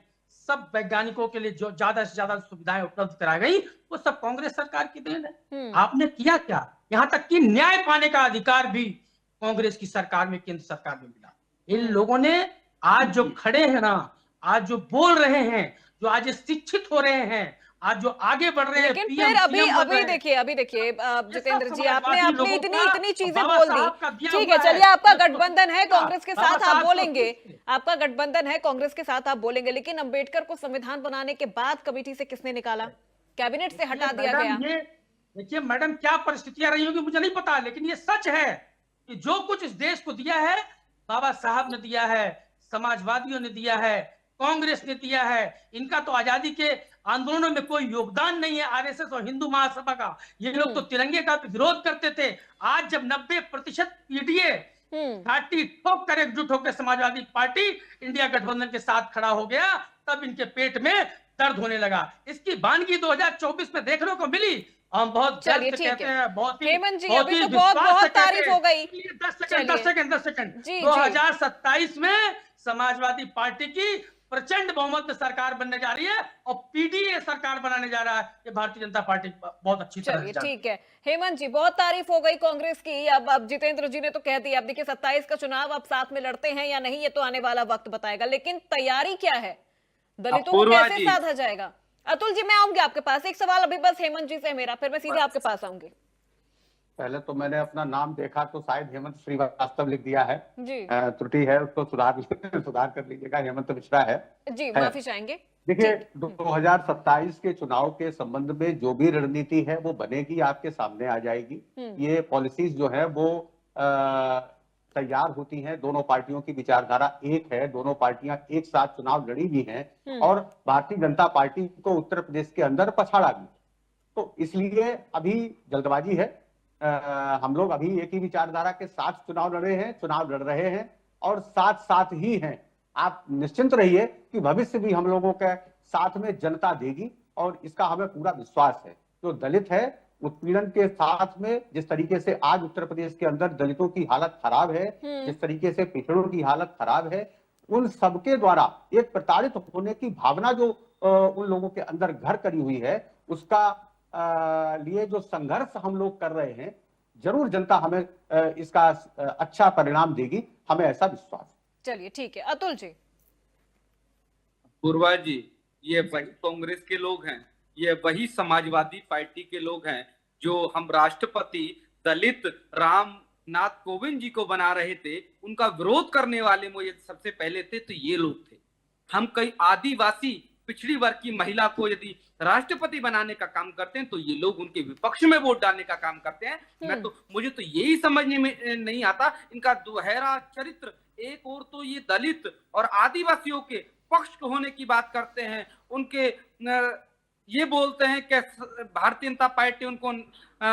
सब वैज्ञानिकों के लिए जो ज्यादा से ज्यादा सुविधाएं उपलब्ध कराई गई, वो सब कांग्रेस सरकार की देन है। आपने किया क्या? यहां तक कि न्याय पाने का अधिकार भी कांग्रेस की सरकार में, केंद्र सरकार में मिला। इन लोगों ने आज जो खड़े हैं ना, आज जो बोल रहे हैं, जो आज शिक्षित हो रहे हैं, आज जो आगे बढ़ रहे हैं, लेकिन फिर अभी देखिए जितेंद्र जी, आपने इतनी चीजें बोल दी, ठीक है, चलिए आपका गठबंधन है कांग्रेस के साथ, आप बोलेंगे, आपका गठबंधन है कांग्रेस के साथ, आप बोलेंगे, लेकिन अंबेडकर को संविधान बनाने के बाद कमेटी से किसने निकाला? कैबिनेट से हटा दिया गया। देखिए मैडम, क्या परिस्थितियां रही होंगी मुझे नहीं पता, लेकिन ये सच है कि जो कुछ इस देश को दिया है बाबा साहब ने दिया है, समाजवादियों ने दिया है, कांग्रेस ने दिया है। इनका तो आजादी के आंदोलनों में कोई योगदान नहीं है, आरएसएस और हिंदू महासभा का। ये लोग तो तिरंगे का विरोध करते थे। आज जब 90% पीडीए घाटी ठोक कर एकजुट होकर समाजवादी पार्टी इंडिया गठबंधन के साथ खड़ा हो गया, तब इनके पेट में दर्द होने लगा। इसकी वानगी 2024 में देखने को मिली। हम बहुत चलिए कहते हैं, बहुत ही हेमंत जी, अभी तो बहुत तारीफ हो गई। 10 सेकंड 2027 में समाजवादी पार्टी की प्रचंड बहुमत में सरकार बनने जा रही है और पीडीए सरकार बनाने जा रहा है। ये भारतीय जनता पार्टी बहुत अच्छी तरह से ठीक है। हेमंत जी, बहुत तारीफ हो गई कांग्रेस की। अब जितेंद्र जी ने तो कह दिया, अब देखिए 27 का चुनाव अब साथ में लड़ते हैं या नहीं, ये तो आने वाला वक्त बताएगा, लेकिन तैयारी क्या है? दलितों को कैसे साधा जाएगा? अतुल जी, मैं आऊंगी आपके पास, एक सवाल अभी बस हेमंत जी से मेरा, फिर मैं सीधे आपके पास आऊंगी। पहले तो मैंने अपना नाम देखा तो शायद हेमंत श्रीवास्तव लिख दिया है जी, त्रुटि है, उसको सुधार कर लीजिएगा, हेमंत मिश्रा है जी, माफी चाहेंगे। देखिए 2027 के चुनाव के संबंध में जो भी रणनीति है वो बनेगी, आपके सामने आ जाएगी। ये पॉलिसीज जो है वो तैयार होती हैं, दोनों पार्टियों की विचारधारा एक है, दोनों पार्टियां एक साथ चुनाव लड़ी भी हैं और भारतीय जनता पार्टी को उत्तर प्रदेश के अंदर पछाड़ा भी, तो इसलिए अभी जल्दबाजी है। हम लोग अभी एक ही विचारधारा के साथ चुनाव लड़ रहे हैं और साथ साथ ही हैं। आप निश्चिंत रहिए कि भविष्य भी हम लोगों के साथ में जनता देगी और इसका हमें पूरा विश्वास है। जो दलित है उत्पीड़न के साथ में, जिस तरीके से आज उत्तर प्रदेश के अंदर दलितों की हालत खराब है, जिस तरीके से पिछड़ों की हालत खराब है, उन सबके द्वारा एक प्रताड़ित होने की भावना जो उन लोगों के अंदर घर करी हुई है, उसका लिए जो संघर्ष हम लोग कर रहे हैं, जरूर जनता हमें इसका अच्छा परिणाम देगी, हमें ऐसा विश्वास है। चलिए ठीक है, अतुल जी। पूर्वा जी, ये वही कांग्रेस के लोग हैं, ये वही समाजवादी पार्टी के लोग हैं जो हम राष्ट्रपति दलित रामनाथ कोविंद जी को बना रहे थे, उनका विरोध करने वाले मुझे सबसे पहले थे तो ये लोग थे। हम कई आदिवासी पिछड़ी वर्ग की महिला को यदि राष्ट्रपति बनाने का काम करते हैं तो ये लोग उनके विपक्ष में वोट डालने का काम करते हैं। मुझे तो यही समझने में नहीं आता इनका दुहरा चरित्र। एक और तो ये दलित और आदिवासियों के पक्ष होने की बात करते हैं, उनके ये बोलते हैं कि भारतीय जनता पार्टी उनको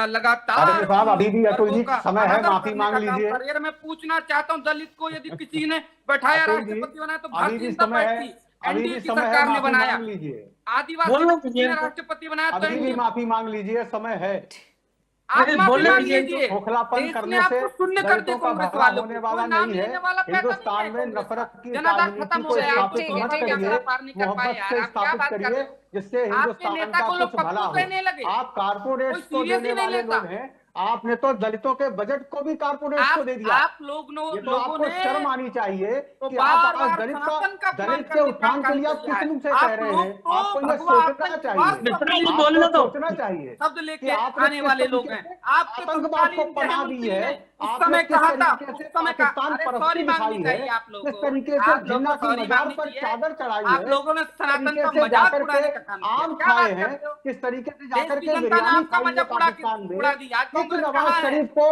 लगातार साहब अभी भी अतुल जी समय है, माफी मांग लीजिए। मैं पूछना चाहता हूँ, दलित को यदि किसी ने बैठाया राष्ट्रपति बनाया तो भारतीय जनता पार्टी एनडीए की सरकार ने बनाया, आदिवासी ने राष्ट्रपति बनाया तो अभी भी माफी मांग लीजिए, समय है। आप माफी मांग लीजिए। खोखलापन करने से शून्य कर दे कांग्रेस वालों होने वाला नहीं है। हिंदुस्तान में नफरत की राजनीति को स्थापित मत करिए, मोहब्बत से स्थापित करिए, जिससे हिंदुस्तान का कुछ भला हो। आप कारपोरेट को देने वाले लोग हैं, आपने तो दलितों के बजट को भी कारपोरेट को दे दिया। आप लोगों ने शर्म आनी चाहिए कि आप दलित के उत्थान के लिए आप किस मुंह से कह रहे हैं। आपको ये सोचना चाहिए, सोचना चाहिए। शब्द लेके आने वाले लोग हैं, आपके आतंकवाद को पनाह दी है, आपने किस तरीके से पाकिस्तान परस्ती दिखाई है, किस तरीके से जिन्ना की मजार पर चादर चढ़ाई है, आप लोगों ने सनातन का से मजाक जाकर उड़ाने के का काम आम खाए हैं, किस तरीके से जाकर के बिरयानी खाई है पाकिस्तान में। नवाज शरीफ को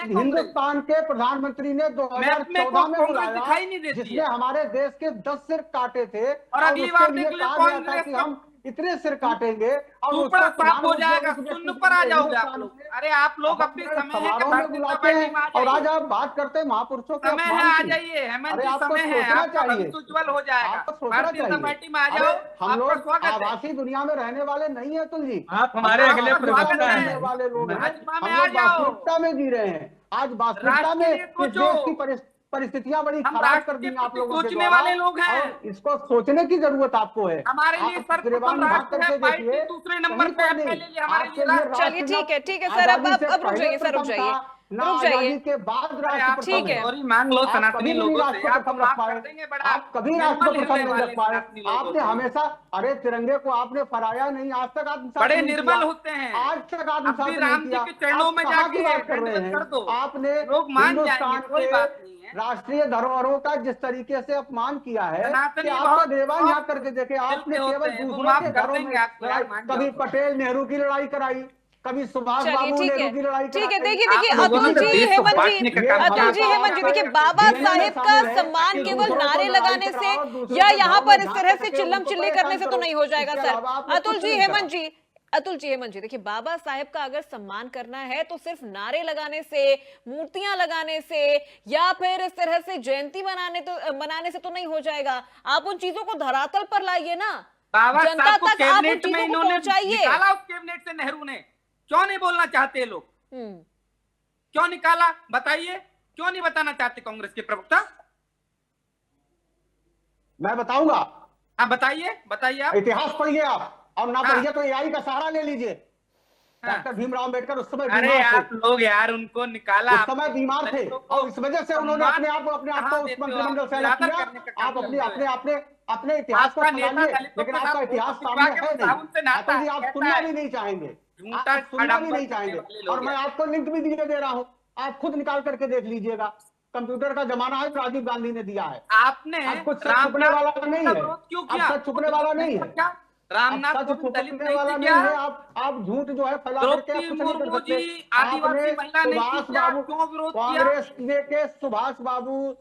हिंदुस्तान के प्रधानमंत्री ने 2014 में बुलाया, जिसने हमारे देश के 10 सिर काटे थे और अगली बार उसके लिए कहा गया था कि हम इतने सिर काटेंगे और ऊपर साफ हो जाएगा, शून्य पर आ जाओगे आप लोग। अरे आप लोग अपने समय है समारोह में बुलाते हैं और आज आप बात करते हैं महापुरुषों के समय है, आ जाइए हेमंत जी, समय है, आपका भविष्य उज्जवल हो जाएगा। भारतीय जनता पार्टी में आ जाओ, हम लोग आभासी दुनिया में रहने वाले नहीं है अतुल जी, आप हमारे अगले प्रवक्ता रहने वाले लोग हैं, हम लोग वास्तविकता में जी रहे हैं। आज वास्तविकता में इस देश की परिस्थितियां बड़ी खराब कर दी आप लोगों के द्वारा, वाले लोग हैं। इसको सोचने की जरूरत आपको है। हमारे लिए गिरबान भाग करके देखिए, दूसरे नंबर पे चलिए ठीक है सर, अब रुक जाइए सर, रुक जाइए के बाद राष्ट्रपति ठीक है, सॉरी मांग लो सनातनी लोगों से, आप कभी राष्ट्रपति प्रथम नहीं रख पाए। आपने हमेशा, अरे तिरंगे को आपने फहराया नहीं, आज तक आप बड़े निर्बल होते हैं, आज तक आप राम जी के चरणों में जाके बात कर रहे हैं। आपने हिंदुस्तान के राष्ट्रीय धरोहरों का जिस तरीके से अपमान किया है कि आपका देवान यहाँ करके देखे, आपने केवल दूसरों के घरों में कभी पटेल नेहरू की लड़ाई कराई, कभी सुभाष बाबू नेहरू की लड़ाई कराई। ठीक है, देखिए अतुल जी हेमंत जी, देखिए बाबा साहेब का सम्मान केवल नारे लगाने से या यहाँ पर इस तरह से चिल्लम चिल्ली करने से तो नहीं हो जाएगा सर। अतुल जी हेमंत जी, देखिए बाबा साहेब का अगर सम्मान करना है तो सिर्फ नारे लगाने से, मूर्तियां लगाने से या फिर इस तरह से जयंती मनाने से तो नहीं हो जाएगा। आप उन चीजों को धरातल पर लाइए ना, जनता तक आप उन चीजों को पहुंचाइए। निकाला उस कैबिनेट से नेहरू ने, क्यों नहीं बोलना चाहते लोग? क्यों निकाला बताइए, क्यों नहीं बताना चाहते कांग्रेस के प्रवक्ता? मैं बताऊंगा, आप बताइए आप इतिहास पढ़िए आप, और ना पढ़िए तो एआई का सहारा ले लीजिए। डॉक्टर भीमराव अंबेडकर उस समय बीमार थे। आप लोग यार उनको निकाला, उस समय बीमार थे और इस वजह से उन्होंने अपने आप को उस मंत्रिमंडल से अलग किया। आप अपने इतिहास को सुनाइए, लेकिन आपका इतिहास सामने है नहीं। आप सुनना भी नहीं चाहेंगे, सुनना भी नहीं चाहेंगे। और मैं आपको लिंक भी दे रहा हूँ, आप खुद निकाल करके देख लीजिएगा। कंप्यूटर का जमाना है, राजीव गांधी ने दिया है। आपने कुछ छुपने वाला नहीं है, अब छुपने वाला नहीं है, रामनाथ छुपने वाला नहीं है। आप झूठ जो है फैला करके आप कुछ नहीं कर सकते। आपने कांग्रेस के सुभाष बाबू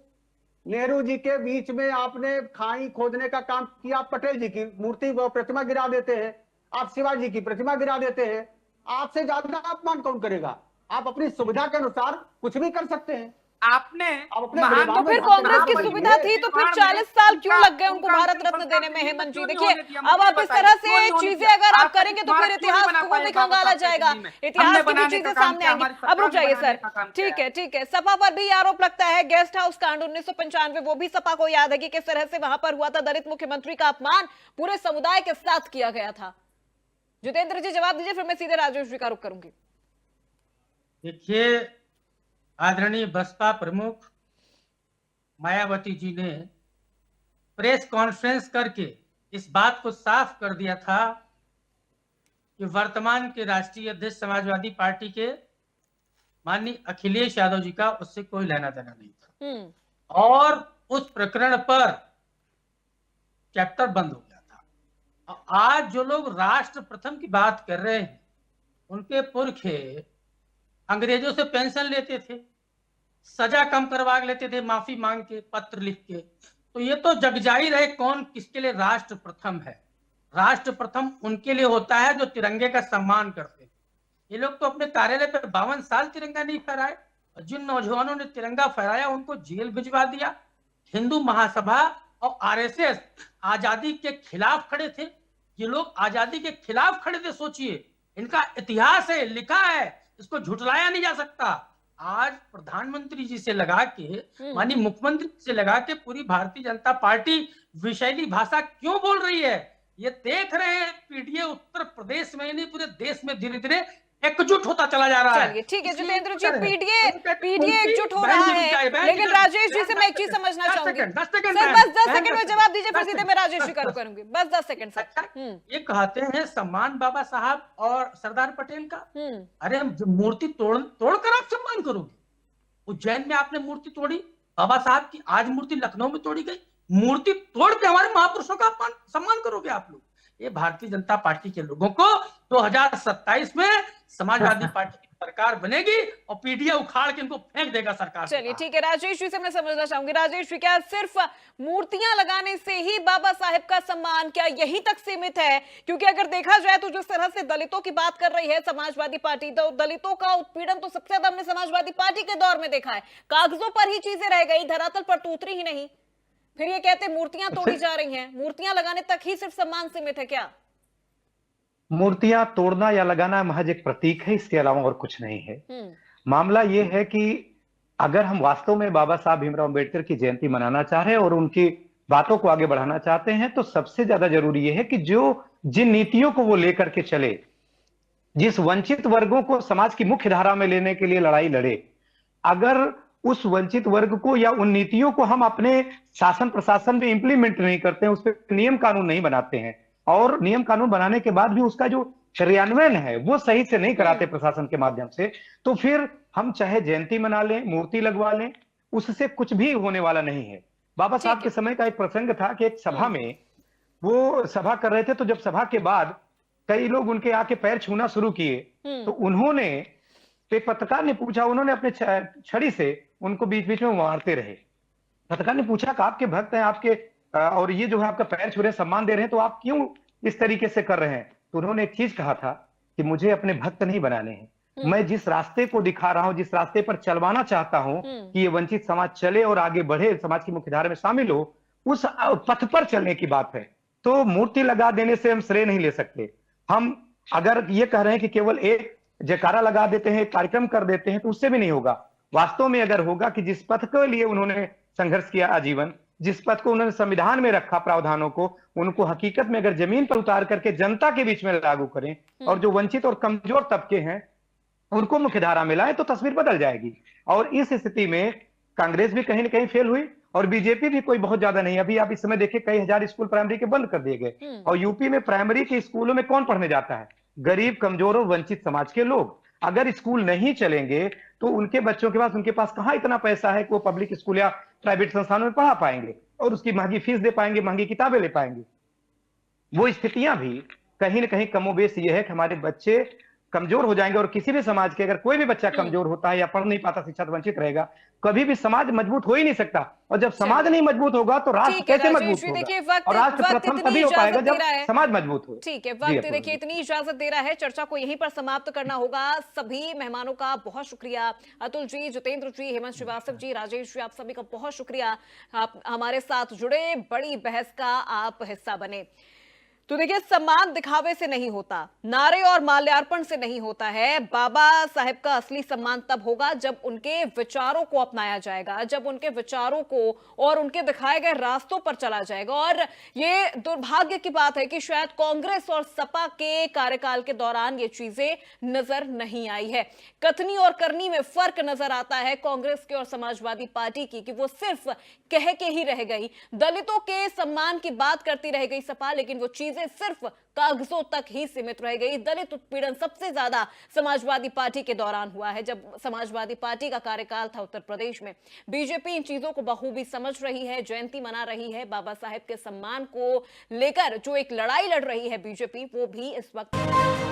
नेहरू जी के बीच में आपने खाई खोदने का काम किया। पटेल जी की मूर्ति प्रतिमा गिरा देते हैं, आप शिवाजी की प्रतिमा गिरा देते हैं। आपसे ज्यादा अपमान कौन करेगा? आप अपनी सुविधा के अनुसार कुछ भी कर सकते हैं। आपने अब अपने महान गरिमा तो में फिर झांकना कांग्रेस की बंद सुविधा कीजिए। थी तो फिर 40 साल क्यों लग गए उनको भारत रत्न देने में? हेमंत जी देखिए, अब आप इस तरह से चीजें अगर आप करेंगे तो फिर इतिहास को भी खंगाला जाएगा, इतिहास की भी चीजें सामने आएंगी। अब रुक जाइए सर, ठीक है ठीक है। सपा पर भी आरोप लगता है गेस्ट हाउस कांड 1995, वो भी सपा को याद है कि किस तरह से वहां पर हुआ था, दलित मुख्यमंत्री का अपमान पूरे समुदाय के साथ किया गया था। जितेंद्र जी जवाब दीजिए, फिर मैं सीधे राजेश जी का रुख करूंगी। देखिए, आदरणीय बसपा प्रमुख मायावती जी ने प्रेस कॉन्फ्रेंस करके इस बात को साफ कर दिया था कि वर्तमान के राष्ट्रीय अध्यक्ष समाजवादी पार्टी के माननीय अखिलेश यादव जी का उससे कोई लेना देना नहीं था, और उस प्रकरण पर चैप्टर बंद हो गया था। आज जो लोग राष्ट्र प्रथम की बात कर रहे हैं, उनके पुरखे अंग्रेजों से पेंशन लेते थे, सजा कम करवा लेते थे माफी मांग के, पत्र लिख के। तो ये तो जग जाहिर है कौन किसके लिए राष्ट्र प्रथम है। राष्ट्र प्रथम उनके लिए होता है जो तिरंगे का सम्मान करते हैं। ये लोग तो अपने कार्यालय पर 52 साल तिरंगा नहीं फहराए, और जिन नौजवानों ने तिरंगा फहराया उनको जेल भिजवा दिया। हिंदू महासभा और आरएसएस आजादी के खिलाफ खड़े थे। ये लोग आजादी के खिलाफ खड़े थे, सोचिए, इनका इतिहास है, लिखा है, इसको झुटलाया नहीं जा सकता। आज प्रधानमंत्री जी से लगा के, माननीय मुख्यमंत्री से लगा के पूरी भारतीय जनता पार्टी विषैली भाषा क्यों बोल रही है, ये देख रहे हैं। पीडीए उत्तर प्रदेश में नहीं पूरे देश में धीरे धीरे एकजुट होता चला जा रहा है। चलिए ठीक है जितेंद्र जी, पीडीए एकजुट हो रहा है, लेकिन राजेश जी से मैं एक चीज समझना चाहूंगी सर, बस 10 सेकंड में जवाब दीजिए, फिर सीधे मैं राजेश जी का करूंगी, बस 10 सेकंड सर। ये कहते हैं सम्मान बाबा साहब और सरदार पटेल का। अरे हम मूर्ति तोड़कर आप सम्मान करोगे? उज्जैन में आपने मूर्ति तोड़ी बाबा साहब की, आज मूर्ति लखनऊ में तोड़ी गई, मूर्ति तोड़ के हमारे महापुरुषों का सम्मान करोगे आप लोग? ये भारतीय जनता पार्टी के लोगों को 2027 में समाजवादी पार्टी की सरकार बनेगी और पीडीए उखाड़ के इनको फेंक देगा सरकार। चलिए ठीक है, राजेश जी से मैं समझना चाहूंगी। राजेश जी, क्या सिर्फ मूर्तियां लगाने से ही बाबा साहेब का सम्मान क्या यहीं तक सीमित है? क्योंकि अगर देखा जाए तो जिस तरह से दलितों की बात कर रही है समाजवादी पार्टी, तो दलितों का उत्पीड़न तो सबसे ज्यादा हमने समाजवादी पार्टी के दौर में देखा है। कागजों पर ही चीजें रह गई, धरातल पर तो उतरी ही नहीं। फिर ये कहते मूर्तियां तोड़ी जा रही हैं, मूर्तियां लगाने तक ही सिर्फ सम्मान सीमित है क्या? मूर्तियां तोड़ना या लगाना महज एक प्रतीक है, इसके अलावा और कुछ नहीं है। मामला यह है कि अगर हम वास्तव में बाबा साहब भीमराव अंबेडकर की जयंती मनाना चाह रहे हैं और उनकी बातों को आगे बढ़ाना चाहते हैं, तो सबसे ज्यादा जरूरी यह है कि जिन नीतियों को वो लेकर के चले, जिस वंचित वर्गों को समाज की मुख्य धारा में लेने के लिए लड़ाई लड़े, अगर उस वंचित वर्ग को या उन नीतियों को हम अपने शासन प्रशासन में इंप्लीमेंट नहीं करते हैं, उस पर नियम कानून नहीं बनाते हैं, और नियम कानून बनाने के बाद भी उसका जो क्रियान्वयन है वो सही से नहीं कराते प्रशासन के माध्यम से, तो फिर हम चाहे जयंती मना लें, मूर्ति लगवा लें, उससे कुछ भी होने वाला नहीं है। बाबा साहब के समय का एक प्रसंग था कि एक सभा में वो सभा कर रहे थे, तो जब सभा के बाद कई लोग उनके आके पैर छूना शुरू किए, तो उन्होंने, एक पत्रकार ने पूछा, उन्होंने अपने छड़ी से उनको बीच बीच में मारते रहे। पत्रकार ने पूछा कि आपके भक्त हैं, आपके और ये जो है आपका पैर छू रहे हैं, सम्मान दे रहे हैं, तो आप क्यों इस तरीके से कर रहे हैं? तो उन्होंने एक चीज कहा था कि मुझे अपने भक्त नहीं बनाने हैं, मैं जिस रास्ते को दिखा रहा हूं, जिस रास्ते पर चलवाना चाहता हूं कि ये वंचित समाज चले और आगे बढ़े, समाज की मुख्यधारा में शामिल हो, उस पथ पर चलने की बात है। तो मूर्ति लगा देने से हम श्रेय नहीं ले सकते। हम अगर ये कह रहे हैं कि केवल एक जयकारा लगा देते हैं, कार्यक्रम कर देते हैं, तो उससे भी नहीं होगा। वास्तव में अगर होगा कि जिस पथ के लिए उन्होंने संघर्ष किया आजीवन, जिस पथ को उन्होंने संविधान में रखा प्रावधानों को, उनको हकीकत में अगर जमीन पर उतार करके जनता के बीच में लागू करें और जो वंचित और कमजोर तबके हैं उनको मुख्यधारा में लाए, तो तस्वीर बदल जाएगी। और इस स्थिति में कांग्रेस भी कहीं ना कहीं फेल हुई और बीजेपी भी कोई बहुत ज्यादा नहीं। अभी आप इस समय देखिए कई हजार स्कूल प्राइमरी के बंद कर दिए गए, और यूपी में प्राइमरी के स्कूलों में कौन पढ़ने जाता है? गरीब, कमजोर और वंचित समाज के लोग। अगर स्कूल नहीं चलेंगे तो उनके बच्चों के पास, उनके पास कहां इतना पैसा है कि वो पब्लिक स्कूल या प्राइवेट संस्थानों में पढ़ा पाएंगे और उसकी महंगी फीस दे पाएंगे, महंगी किताबें ले पाएंगे। वो स्थितियां भी कहीं ना कहीं कमोबेश ये है कि हमारे बच्चे कमजोर हो जाएंगे, और किसी भी समाज के अगर कोई भी बच्चा कमजोर होता है या पढ़ नहीं पाता, शिक्षा से वंचित रहेगा, कभी भी समाज मजबूत हो ही नहीं सकता। और जब समाज नहीं मजबूत होगा तो राष्ट्र ठीक है कैसे राजेश मजबूत जी, होगा? देखिए और राष्ट्र प्रथम तभी हो पाएगा जब समाज मजबूत हो। ठीक है, जी, वक्त अपूर्वा देखिए जी। इतनी इजाजत दे रहा है, चर्चा को यहीं पर समाप्त करना होगा। सभी मेहमानों का बहुत शुक्रिया, अतुल जी, जितेंद्र जी, हेमंत श्रीवास्तव जी, राजेश जी, आप सभी का बहुत शुक्रिया, आप हमारे साथ जुड़े, बड़ी बहस का आप हिस्सा बने। तो देखिए, सम्मान दिखावे से नहीं होता, नारे और माल्यार्पण से नहीं होता है। बाबा साहेब का असली सम्मान तब होगा जब उनके विचारों को अपनाया जाएगा, जब उनके विचारों को और उनके दिखाए गए रास्तों पर चला जाएगा। और ये दुर्भाग्य की बात है कि शायद कांग्रेस और सपा के कार्यकाल के दौरान ये चीजें नजर नहीं आई है। कथनी और करनी में फर्क नजर आता है कांग्रेस के और समाजवादी पार्टी की, कि वो सिर्फ कह के ही रह गई। दलितों के सम्मान की बात करती रह गई सपा, लेकिन वो चीजें सिर्फ कागजों तक ही सीमित रह गई। दलित उत्पीड़न सबसे ज्यादा समाजवादी पार्टी के दौरान हुआ है, जब समाजवादी पार्टी का कार्यकाल था उत्तर प्रदेश में। बीजेपी इन चीजों को बखूबी समझ रही है, जयंती मना रही है। बाबा साहेब के सम्मान को लेकर जो एक लड़ाई लड़ रही है बीजेपी, वो भी इस वक्त